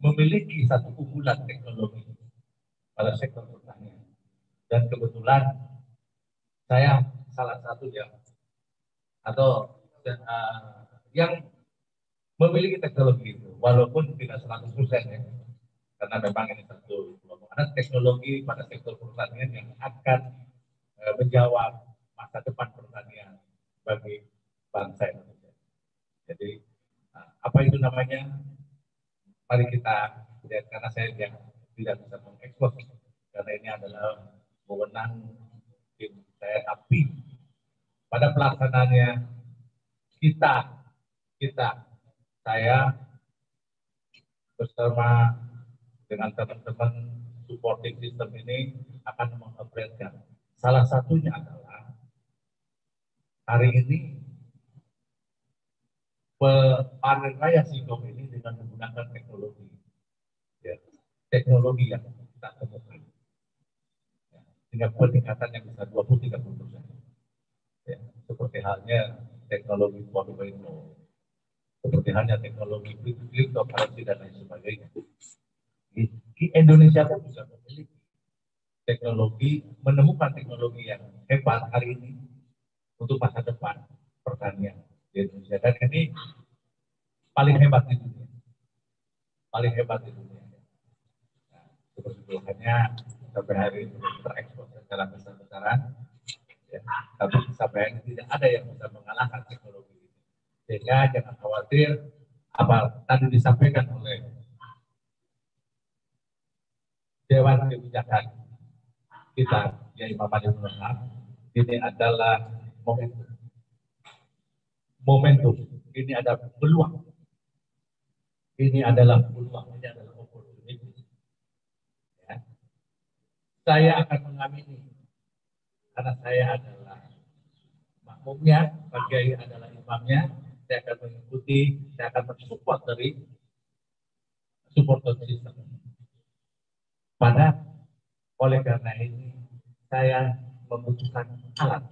memiliki satu unggulan teknologi pada sektor pertanian. Dan kebetulan saya salah satu yang memiliki teknologi itu, walaupun tidak 100% ya, karena memang ini satu ada teknologi pada sektor pertanian yang akan menjawab masa depan pertanian bagi bangsa Indonesia. Jadi apa itu namanya? Mari kita lihat, karena saya tidak bisa mengekspos, karena ini adalah wewenang tim saya, tapi pada pelaksanaannya saya bersama dengan teman-teman supporting system ini akan mengupgrade-kan. Salah satunya adalah hari ini panen raya singkong ini dengan menggunakan teknologi, ya, teknologi yang kita temukan, ya, sehingga peningkatan yang bisa 20-30%. Ya, seperti halnya teknologi 4.0, seperti halnya teknologi cryptocurrency dan lain sebagainya. Di Indonesia pun bisa memiliki teknologi, menemukan teknologi yang hebat hari ini untuk masa depan pertanian di Indonesia. Dan ini paling hebat di dunia. Paling hebat di dunia. Nah, sebetulnya sampai hari ini terekspos secara besar-besaran. Ya, tapi sampai hari ini tidak ada yang bisa mengalahkan teknologi ini. Sehingga jangan khawatir apa tadi disampaikan oleh Dewan Kebijakan kita, Kiai Muhammad Ibnu Wahab, ini adalah momentum. Ini ada peluang. Ini adalah peluang. Ini adalah opportunity. Ya. Saya akan mengamini, karena saya adalah makmumnya, Pak Kiai adalah imamnya. Saya akan mengikuti, saya akan mensupport dari support system. Oleh karena ini, saya membutuhkan alat.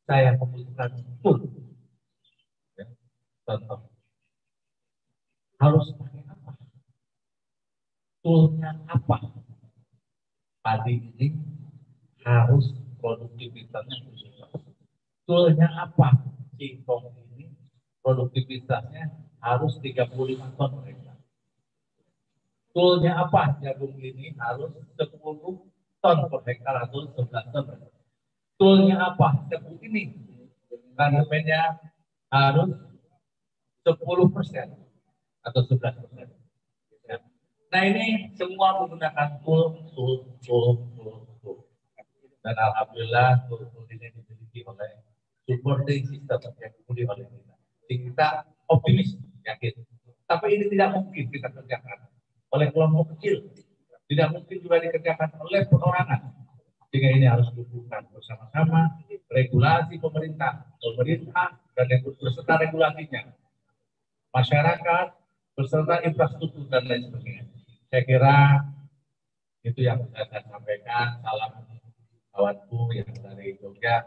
Saya membutuhkan tool. Ya. Contoh. Harus pakai apa? Toolnya apa? Padi ini harus produktivitasnya khusus. Toolnya apa? Singkong ini produktivitasnya harus 35 ton per hektar. Toolnya apa? Jagung ini harus 10 ton per hektar atau 11 ton per hektar. Toolnya apa? Jagung ini kandungannya harus 10% atau 11%. Ya. Nah ini semua menggunakan tool. Dan alhamdulillah tool ini dimiliki oleh supporting system yang dimiliki oleh kita. Jadi kita optimis, yakin. Tapi ini tidak mungkin kita kerjakan oleh kelompok kecil. Tidak mungkin juga dikerjakan oleh perorangan. Sehingga ini harus dilakukan bersama-sama, regulasi pemerintah dan beserta regulasinya, masyarakat beserta infrastruktur dan lain sebagainya. Saya kira itu yang bisa saya sampaikan. Salam kawanku yang dari Jogja,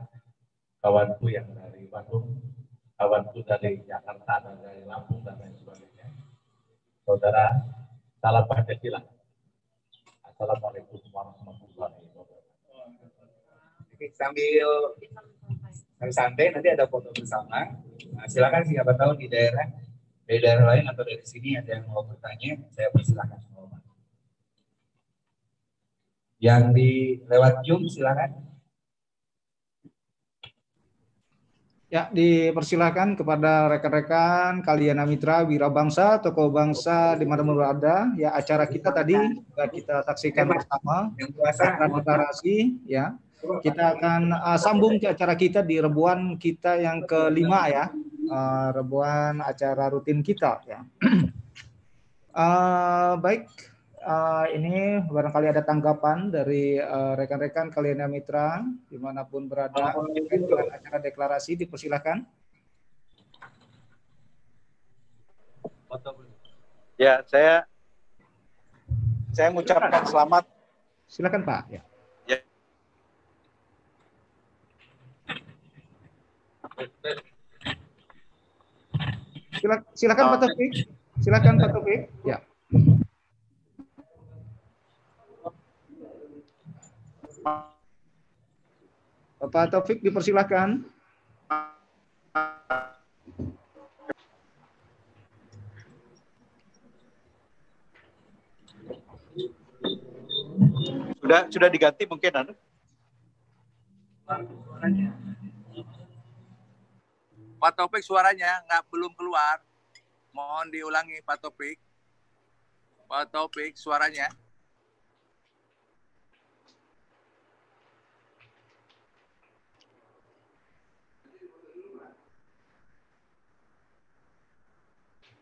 kawanku yang dari Bandung, kawanku dari Jakarta dan dari Lampung dan lain sebagainya. Saudara, salam Pancasila. Assalamualaikum warahmatullahi wabarakatuh. Sambil santai nanti ada foto bersama. Nah, silakan siapa tahu di daerah lain atau dari sini ada yang mau bertanya, saya persilakan semua. Yang di lewat Zoom silakan. Ya, dipersilakan kepada rekan-rekan kalian mitra wirabangsa, tokoh bangsa di mana berada. Ya, acara kita tadi juga kita saksikan bersama acara deklarasi. Ya, kita akan sambung ke acara kita di rebuan kita yang kelima ya, rebuan acara rutin kita. Ya, baik. Ini barangkali ada tanggapan dari rekan-rekan kalian mitra dimanapun berada dengan acara deklarasi, dipersilakan. Ya, saya mengucapkan selamat. Silakan Pak. Ya. Silakan Pak Taufik. Silakan Pak Taufik. Ya. Bapak Taufik dipersilakan. Sudah diganti mungkin anu. Pak Taufik suaranya belum keluar. Mohon diulangi Pak Taufik. Pak Taufik suaranya.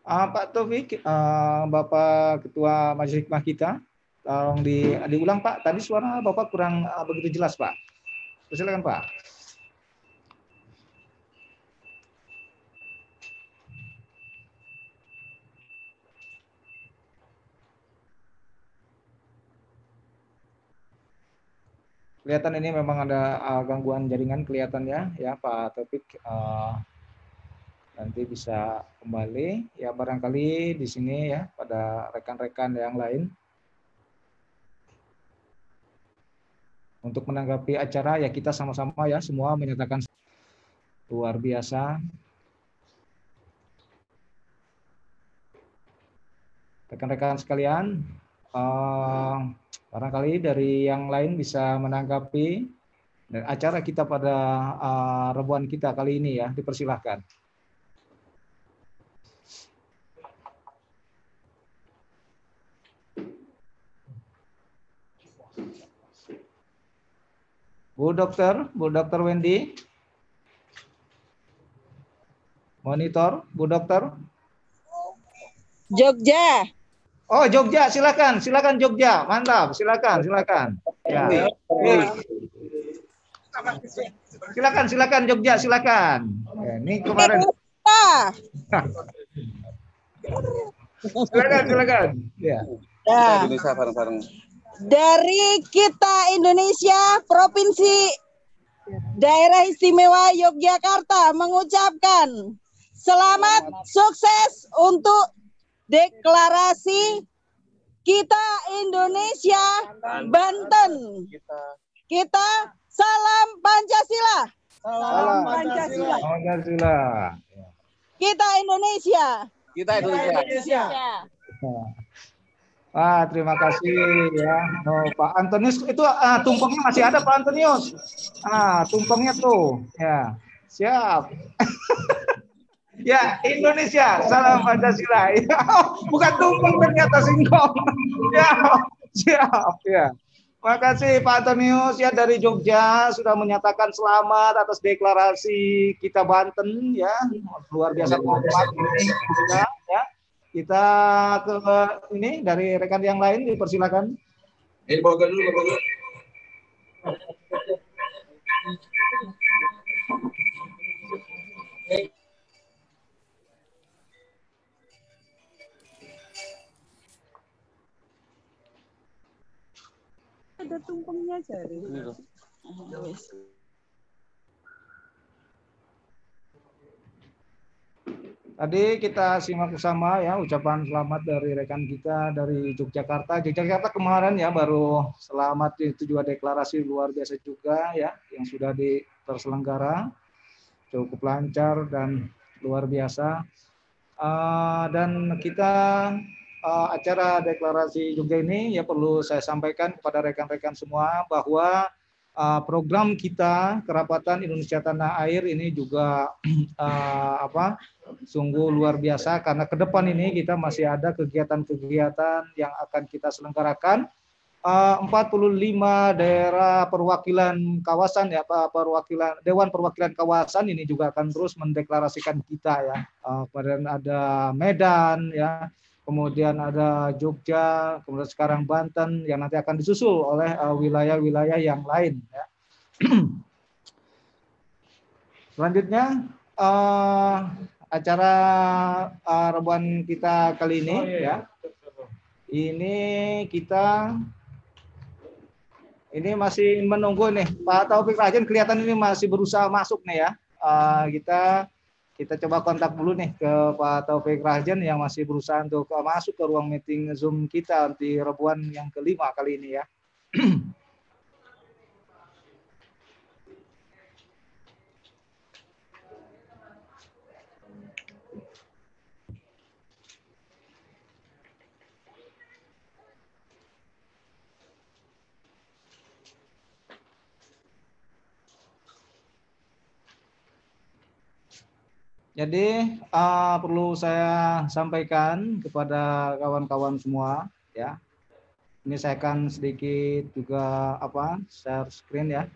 Pak Taufik, Bapak Ketua Majelis Hikmah kita, tolong diulang Pak. Tadi suara Bapak kurang begitu jelas Pak. Silakan Pak. Kelihatan ini memang ada gangguan jaringan kelihatannya ya Pak Taufik. Nanti bisa kembali ya barangkali di sini ya pada rekan-rekan yang lain untuk menanggapi acara ya kita sama-sama ya semua menyatakan luar biasa. Rekan-rekan sekalian, barangkali dari yang lain bisa menanggapi dan acara kita pada rebuan kita kali ini ya, dipersilahkan. Bu Dokter Wendy, monitor, Bu Dokter. Jogja. Oh Jogja, silakan Jogja, mantap, silakan. Ya. Silakan Jogja, silakan. Ya, ini kemarin. Silakan. Ya. Indonesia bareng-bareng. Dari kita Indonesia, Provinsi Daerah Istimewa Yogyakarta mengucapkan selamat sukses untuk deklarasi kita Indonesia Banten. Kita salam Pancasila. Salam Pancasila. Kita Indonesia. Terima kasih ya. Pak Antonius itu tumpengnya masih ada Pak Antonius. Tumpengnya tuh. Ya. Siap. Ya, Indonesia, salam Pancasila. Ya, bukan tumpeng ternyata singkong. Ya, siap ya. Makasih Pak Antonius ya dari Jogja sudah menyatakan selamat atas deklarasi kita Banten ya. Luar biasa kompak ya. Kita ke ini dari rekan yang lain dipersilakan. Ini bawa dulu, bawa dulu. Ada tumpengnya jadi. Tadi kita simak bersama ya ucapan selamat dari rekan kita dari Yogyakarta. Yogyakarta kemarin ya baru selamat itu juga deklarasi luar biasa juga ya yang sudah terselenggara cukup lancar dan luar biasa. Dan kita acara deklarasi Jogja ini ya perlu saya sampaikan kepada rekan-rekan semua bahwa program kita Kerapatan Indonesia Tanah Air ini juga sungguh luar biasa karena ke depan ini kita masih ada kegiatan-kegiatan yang akan kita selenggarakan. 45 daerah perwakilan kawasan ya Dewan Perwakilan Kawasan ini juga akan terus mendeklarasikan kita ya. Kemudian ada Medan ya, kemudian ada Jogja, kemudian sekarang Banten yang nanti akan disusul oleh wilayah-wilayah yang lain ya. Selanjutnya acara rebuan kita kali ini ya. Ini kita masih menunggu nih Pak Taufik Rajan, kelihatan ini masih berusaha masuk nih ya. Kita coba kontak dulu nih ke Pak Taufik Rajan yang masih berusaha untuk masuk ke ruang meeting Zoom kita di rebuan yang kelima kali ini ya. Jadi perlu saya sampaikan kepada kawan-kawan semua ya. Ini saya akan sedikit juga share screen ya.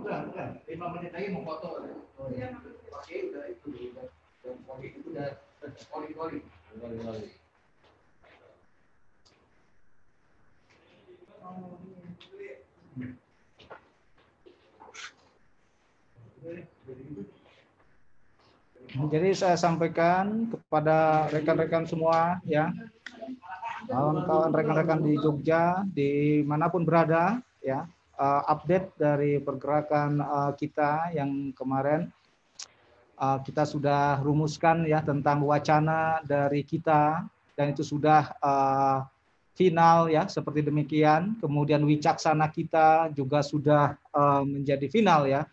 Udah, 5 menit lagi mau foto. Oh iya, pakai udah itu, udah koli. Jadi saya sampaikan kepada rekan-rekan semua ya, kawan-kawan rekan-rekan di Jogja, dimanapun berada ya, update dari pergerakan kita yang kemarin kita sudah rumuskan ya tentang wacana dari kita dan itu sudah final ya seperti demikian. Kemudian wicaksana kita juga sudah menjadi final ya.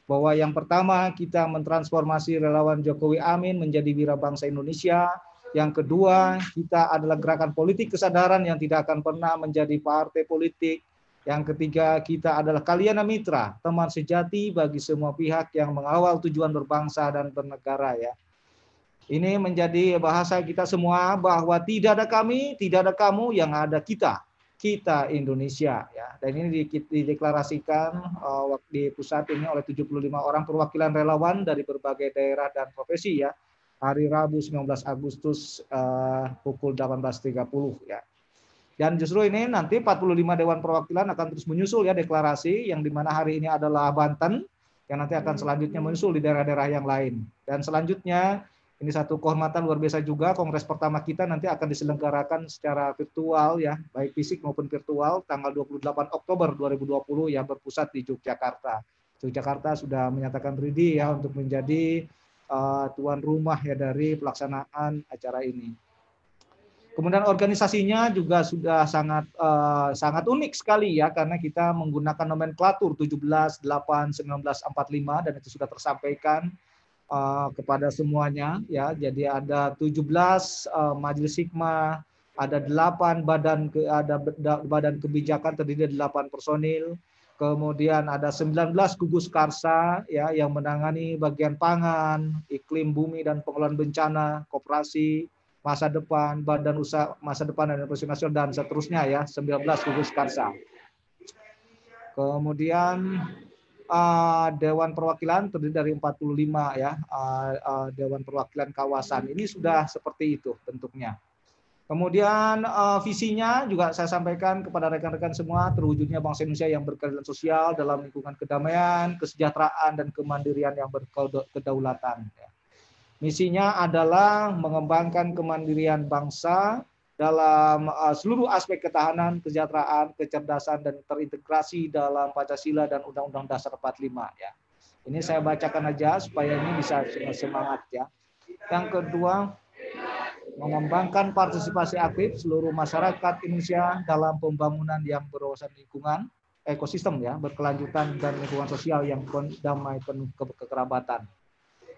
Bahwa yang pertama kita mentransformasi relawan Jokowi Amin menjadi wirabangsa Indonesia. Yang kedua kita adalah gerakan politik kesadaran yang tidak akan pernah menjadi partai politik. Yang ketiga kita adalah Kalyana Mitra, teman sejati bagi semua pihak yang mengawal tujuan berbangsa dan bernegara ya. Ini menjadi bahasa kita semua bahwa tidak ada kami, tidak ada kamu, yang ada kita. Kita Indonesia ya. Dan ini dideklarasikan di pusat ini oleh 75 orang perwakilan relawan dari berbagai daerah dan profesi ya. Hari Rabu 19 Agustus pukul 18.30 ya. Dan justru ini nanti 45 Dewan Perwakilan akan terus menyusul ya deklarasi yang dimana hari ini adalah Banten yang nanti akan selanjutnya menyusul di daerah-daerah yang lain. Dan selanjutnya ini satu kehormatan luar biasa juga, kongres pertama kita nanti akan diselenggarakan secara virtual ya, baik fisik maupun virtual tanggal 28 Oktober 2020 ya, berpusat di Yogyakarta. Yogyakarta sudah menyatakan ready ya untuk menjadi tuan rumah ya dari pelaksanaan acara ini. Kemudian organisasinya juga sudah sangat sangat unik sekali ya, karena kita menggunakan nomenklatur 17, 8, 1945 dan itu sudah tersampaikan kepada semuanya ya. Jadi ada 17 majelis hikmah, ada 8 badan kebijakan terdiri dari 8 personil. Kemudian ada 19 gugus karsa ya yang menangani bagian pangan, iklim, bumi dan pengelolaan bencana, koperasi, masa depan, badan usaha masa depan dan inovasi nasional dan seterusnya ya, 19 gugus karsa. Kemudian Dewan Perwakilan terdiri dari 45 ya, Dewan Perwakilan kawasan. Ini sudah seperti itu bentuknya. Kemudian visinya juga saya sampaikan kepada rekan-rekan semua, terwujudnya bangsa Indonesia yang berkeadilan sosial dalam lingkungan kedamaian, kesejahteraan dan kemandirian yang berkedaulatan. Misinya adalah mengembangkan kemandirian bangsa dalam seluruh aspek ketahanan, kesejahteraan, kecerdasan, dan terintegrasi dalam Pancasila dan Undang-Undang Dasar 45 ya. Ini saya bacakan aja supaya ini bisa semangat ya. Yang kedua, mengembangkan partisipasi aktif seluruh masyarakat Indonesia dalam pembangunan yang berwawasan lingkungan, ekosistem ya, berkelanjutan dan lingkungan sosial yang damai penuh kekerabatan.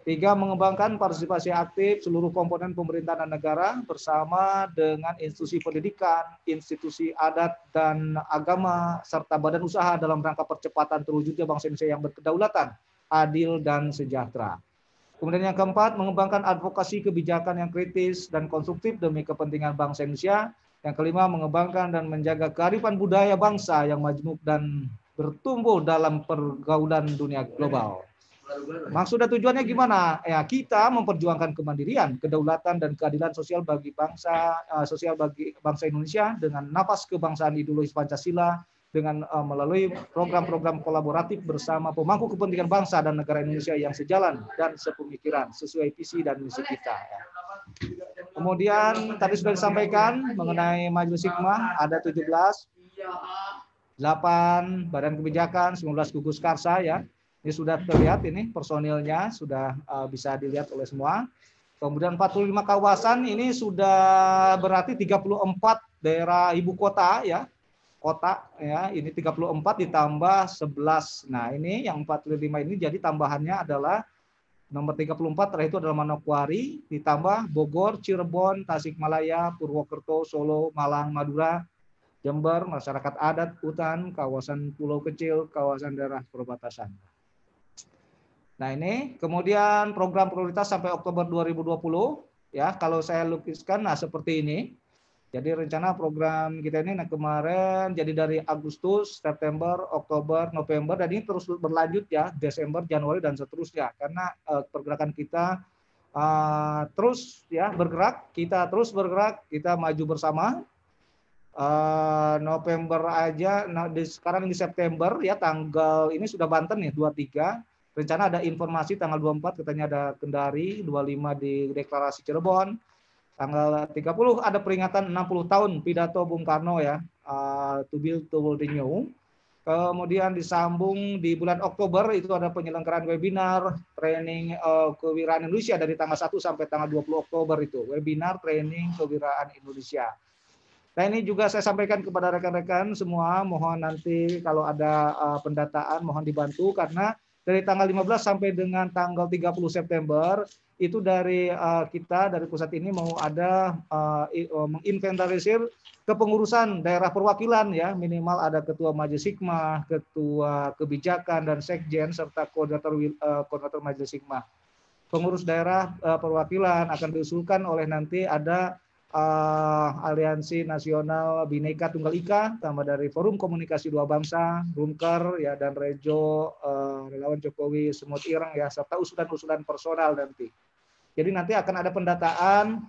3. Mengembangkan partisipasi aktif seluruh komponen pemerintahan dan negara bersama dengan institusi pendidikan, institusi adat dan agama, serta badan usaha dalam rangka percepatan terwujudnya bangsa Indonesia yang berkedaulatan, adil, dan sejahtera. Kemudian yang keempat, mengembangkan advokasi kebijakan yang kritis dan konstruktif demi kepentingan bangsa Indonesia. Yang kelima, mengembangkan dan menjaga kearifan budaya bangsa yang majmuk dan bertumbuh dalam pergaulan dunia global. Maksud dan tujuannya gimana? Ya, kita memperjuangkan kemandirian, kedaulatan dan keadilan sosial bagi bangsa Indonesia dengan napas kebangsaan ideologis Pancasila dengan melalui program-program kolaboratif bersama pemangku kepentingan bangsa dan negara Indonesia yang sejalan dan sepemikiran sesuai visi dan misi kita. Ya. Kemudian tadi sudah disampaikan mengenai majelis hikmah ada 17, 8 badan kebijakan, 19 gugus karsa ya. Ini sudah terlihat, ini personilnya sudah bisa dilihat oleh semua. Kemudian 45 kawasan ini sudah berarti 34 daerah ibu kota ya. Kota ya, ini 34 ditambah 11. Nah, ini yang 45 ini jadi tambahannya adalah nomor 34 terakhir itu adalah Manokwari, ditambah Bogor, Cirebon, Tasikmalaya, Purwokerto, Solo, Malang, Madura, Jember, masyarakat adat, hutan, kawasan pulau kecil, kawasan daerah perbatasan. Nah ini kemudian program prioritas sampai Oktober 2020 ya, kalau saya lukiskan nah seperti ini. Jadi rencana program kita ini kemarin jadi dari Agustus, September, Oktober, November dan ini terus berlanjut ya Desember, Januari dan seterusnya karena pergerakan kita terus ya bergerak, kita maju bersama. November aja, nah, sekarang di September ya tanggal ini sudah Banten nih 23. Rencana ada informasi tanggal 24 katanya ada Kendari, 25 di deklarasi Cirebon. Tanggal 30 ada peringatan 60 tahun pidato Bung Karno ya, to build the world new. Kemudian disambung di bulan Oktober itu ada penyelenggaraan webinar training kewirausahaan Indonesia dari tanggal 1 sampai tanggal 20 Oktober itu. Webinar training kewirausahaan Indonesia. Nah ini juga saya sampaikan kepada rekan-rekan semua, mohon nanti kalau ada pendataan mohon dibantu karena dari tanggal 15 sampai dengan tanggal 30 September itu dari kita dari pusat ini mau ada menginventarisir kepengurusan daerah perwakilan ya, minimal ada ketua majelis hikmah, ketua kebijakan dan sekjen serta koordinator majelis hikmah. Pengurus daerah perwakilan akan diusulkan oleh nanti ada Aliansi Nasional Bhinneka Tunggal Ika, tambah dari Forum Komunikasi Dua Bangsa, Rumker ya dan Rejo, Relawan Jokowi, Semut Ireng ya, serta usulan-usulan personal nanti. Jadi nanti akan ada pendataan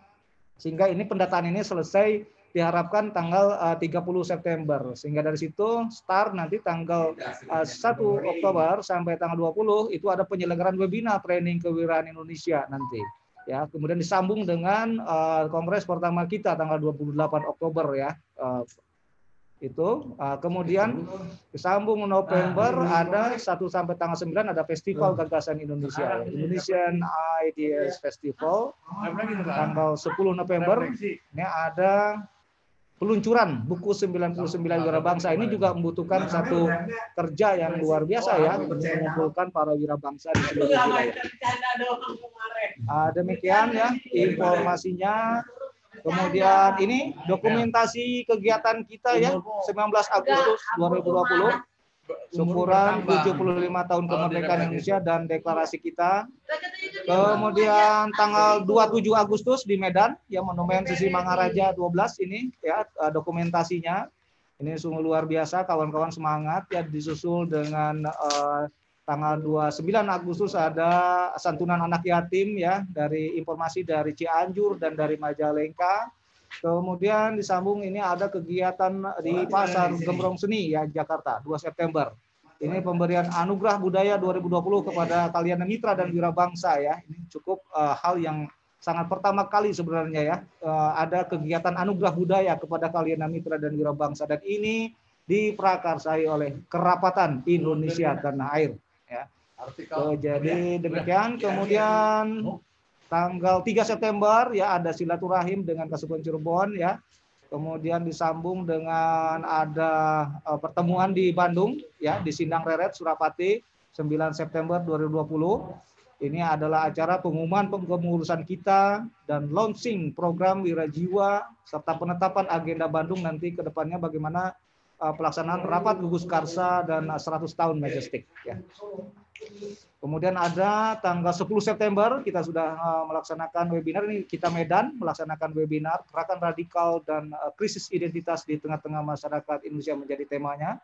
sehingga ini pendataan ini selesai diharapkan tanggal 30 September. Sehingga dari situ start nanti tanggal 1 Oktober sampai tanggal 20 itu ada penyelenggaraan webinar training kewirausahaan Indonesia nanti. Ya, kemudian disambung dengan kongres pertama kita tanggal 28 Oktober ya. Itu kemudian disambung November ada 1 sampai tanggal 9 ada Festival Gagasan Indonesia, Indonesian Ideas Festival. Tanggal 10 November ini ada peluncuran buku 99 wirabangsa. Ini juga membutuhkan satu kerja yang luar biasa ya, mengumpulkan para wirabangsa di seluruh wilayah. Demikian ya informasinya. Kemudian ini dokumentasi kegiatan kita ya, 19 Agustus 2020, syukuran 75 tahun kemerdekaan Indonesia dan deklarasi kita. Kemudian tanggal 27 Agustus di Medan, ya Monumen Sisi Mangaraja 12 ini ya dokumentasinya. Ini sungguh luar biasa, kawan-kawan semangat ya, disusul dengan tanggal 29 Agustus ada santunan anak yatim ya, dari informasi dari Cianjur dan dari Majalengka. Kemudian disambung ini ada kegiatan di Pasar Gembrong Seni ya Jakarta 2 September. Ini pemberian anugerah budaya 2020 kepada kalian mitra dan wirabangsa ya. Ini cukup hal yang sangat pertama kali sebenarnya ya, ada kegiatan anugerah budaya kepada kalian mitra dan wirabangsa, dan ini diprakarsai oleh Kerapatan Indonesia Tanah Air. Ya. Jadi demikian. Kemudian tanggal 3 September ya ada silaturahim dengan Kasubag Cirebon ya. Kemudian disambung dengan ada pertemuan di Bandung ya, di Sindang Reret Surapati 9 September 2020. Ini adalah acara pengumuman kepengurusan kita dan launching program Wirajiwa serta penetapan agenda Bandung nanti ke depannya bagaimana pelaksanaan rapat gugus karsa dan 100 tahun Majestic ya. Kemudian ada tanggal 10 September kita sudah melaksanakan webinar, ini kita Medan melaksanakan webinar gerakan radikal dan krisis identitas di tengah-tengah masyarakat Indonesia menjadi temanya.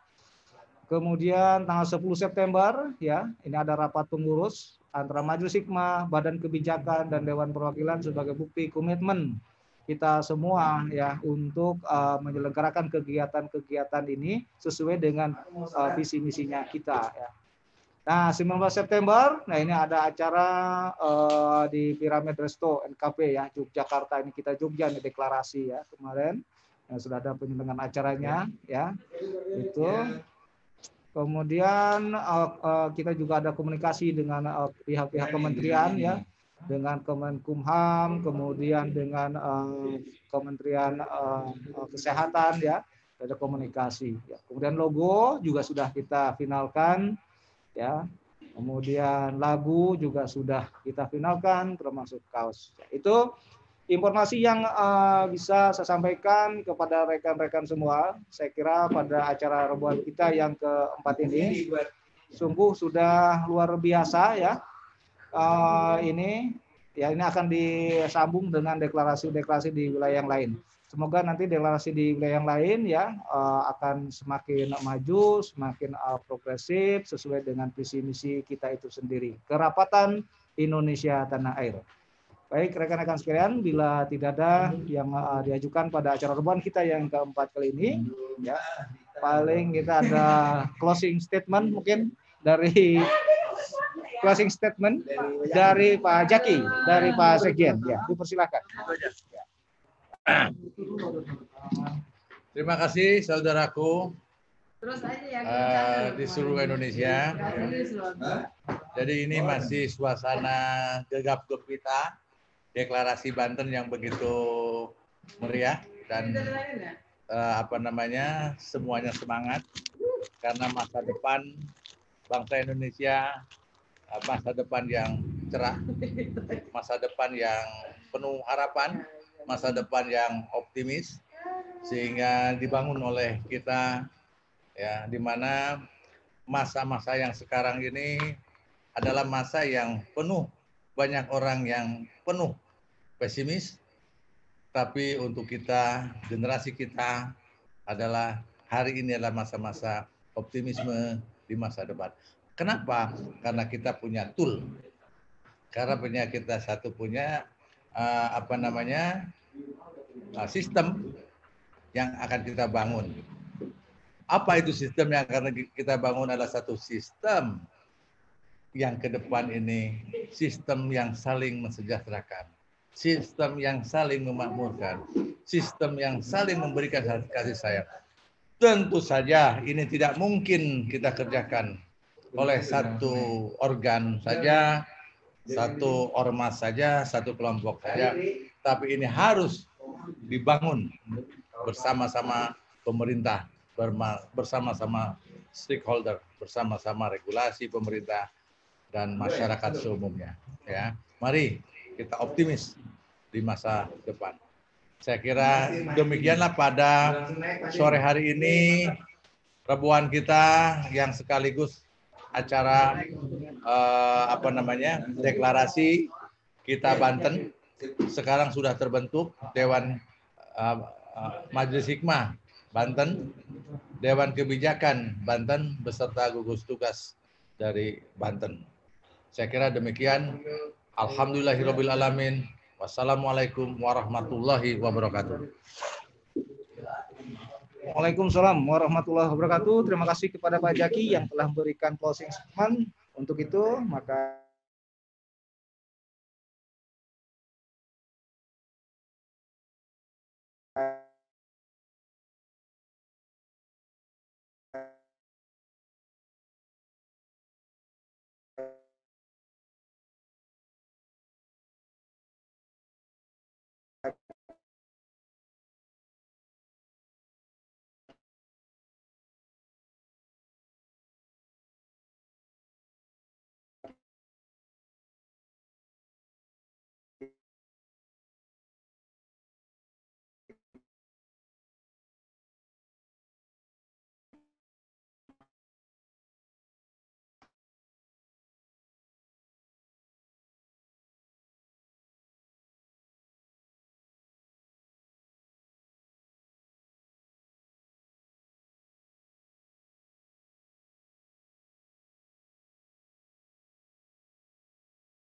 Kemudian tanggal 10 September ya, ini ada rapat pengurus antara Majelis Hikmah, Badan Kebijakan dan Dewan Perwakilan sebagai bukti komitmen kita semua ya untuk menyelenggarakan kegiatan-kegiatan ini sesuai dengan visi misinya kita ya. Nah, 19 September, nah ini ada acara di Piramid Resto NKP ya, Yogyakarta. Ini kita Jogja nih deklarasi ya kemarin. Nah, sudah ada penyelenggaraan acaranya ya. Itu. Kemudian kita juga ada komunikasi dengan pihak-pihak kementerian ya, dengan Kemenkumham, kemudian dengan Kementerian Kesehatan ya, ada komunikasi. Ya. Kemudian logo juga sudah kita finalkan. Ya, kemudian lagu juga sudah kita finalkan termasuk kaos. Itu informasi yang bisa saya sampaikan kepada rekan-rekan semua. Saya kira pada acara rebuan kita yang keempat ini sungguh sudah luar biasa ya. Ini akan disambung dengan deklarasi-deklarasi di wilayah yang lain. Semoga nanti deklarasi di wilayah yang lain ya akan semakin maju, semakin progresif sesuai dengan visi misi kita itu sendiri. Kerapatan Indonesia Tanah Air. Baik rekan-rekan sekalian, bila tidak ada yang diajukan pada acara rebuan kita yang keempat kali ini, ya paling kita ada closing statement mungkin dari Pak Jaki, dari Pak Sekjen. Ya, dipersilakan. Terima kasih saudaraku di seluruh Indonesia. Jadi ini masih suasana gegap gempita deklarasi Banten yang begitu meriah dan semuanya semangat karena masa depan bangsa Indonesia, masa depan yang cerah, masa depan yang penuh harapan, masa depan yang optimis, sehingga dibangun oleh kita ya, di mana masa-masa yang sekarang ini adalah masa yang penuh banyak orang yang penuh pesimis, tapi untuk kita, generasi kita adalah hari ini adalah masa-masa optimisme di masa depan. Kenapa? Karena kita punya tool, karena kita punya sistem yang akan kita bangun. Apa itu sistem yang akan kita bangun? Adalah satu sistem yang ke depan ini sistem yang saling mensejahterakan, sistem yang saling memakmurkan, sistem yang saling memberikan kasih sayang. Tentu saja ini tidak mungkin kita kerjakan oleh satu organ saja, satu ormas saja, satu kelompok saja, tapi ini harus dibangun bersama-sama pemerintah, bersama-sama stakeholder, bersama-sama regulasi pemerintah dan masyarakat seumumnya. Ya, mari kita optimis di masa depan. Saya kira demikianlah pada sore hari ini rebuan kita yang sekaligus acara deklarasi kita Banten. Sekarang sudah terbentuk Dewan Majelis Hikmah Banten, Dewan Kebijakan Banten beserta gugus tugas dari Banten. Saya kira demikian. Alhamdulillahirabbil alamin. Wassalamualaikum warahmatullahi wabarakatuh. Waalaikumsalam warahmatullahi wabarakatuh. Terima kasih kepada Pak Jaki yang telah memberikan closing statement. Untuk itu, maka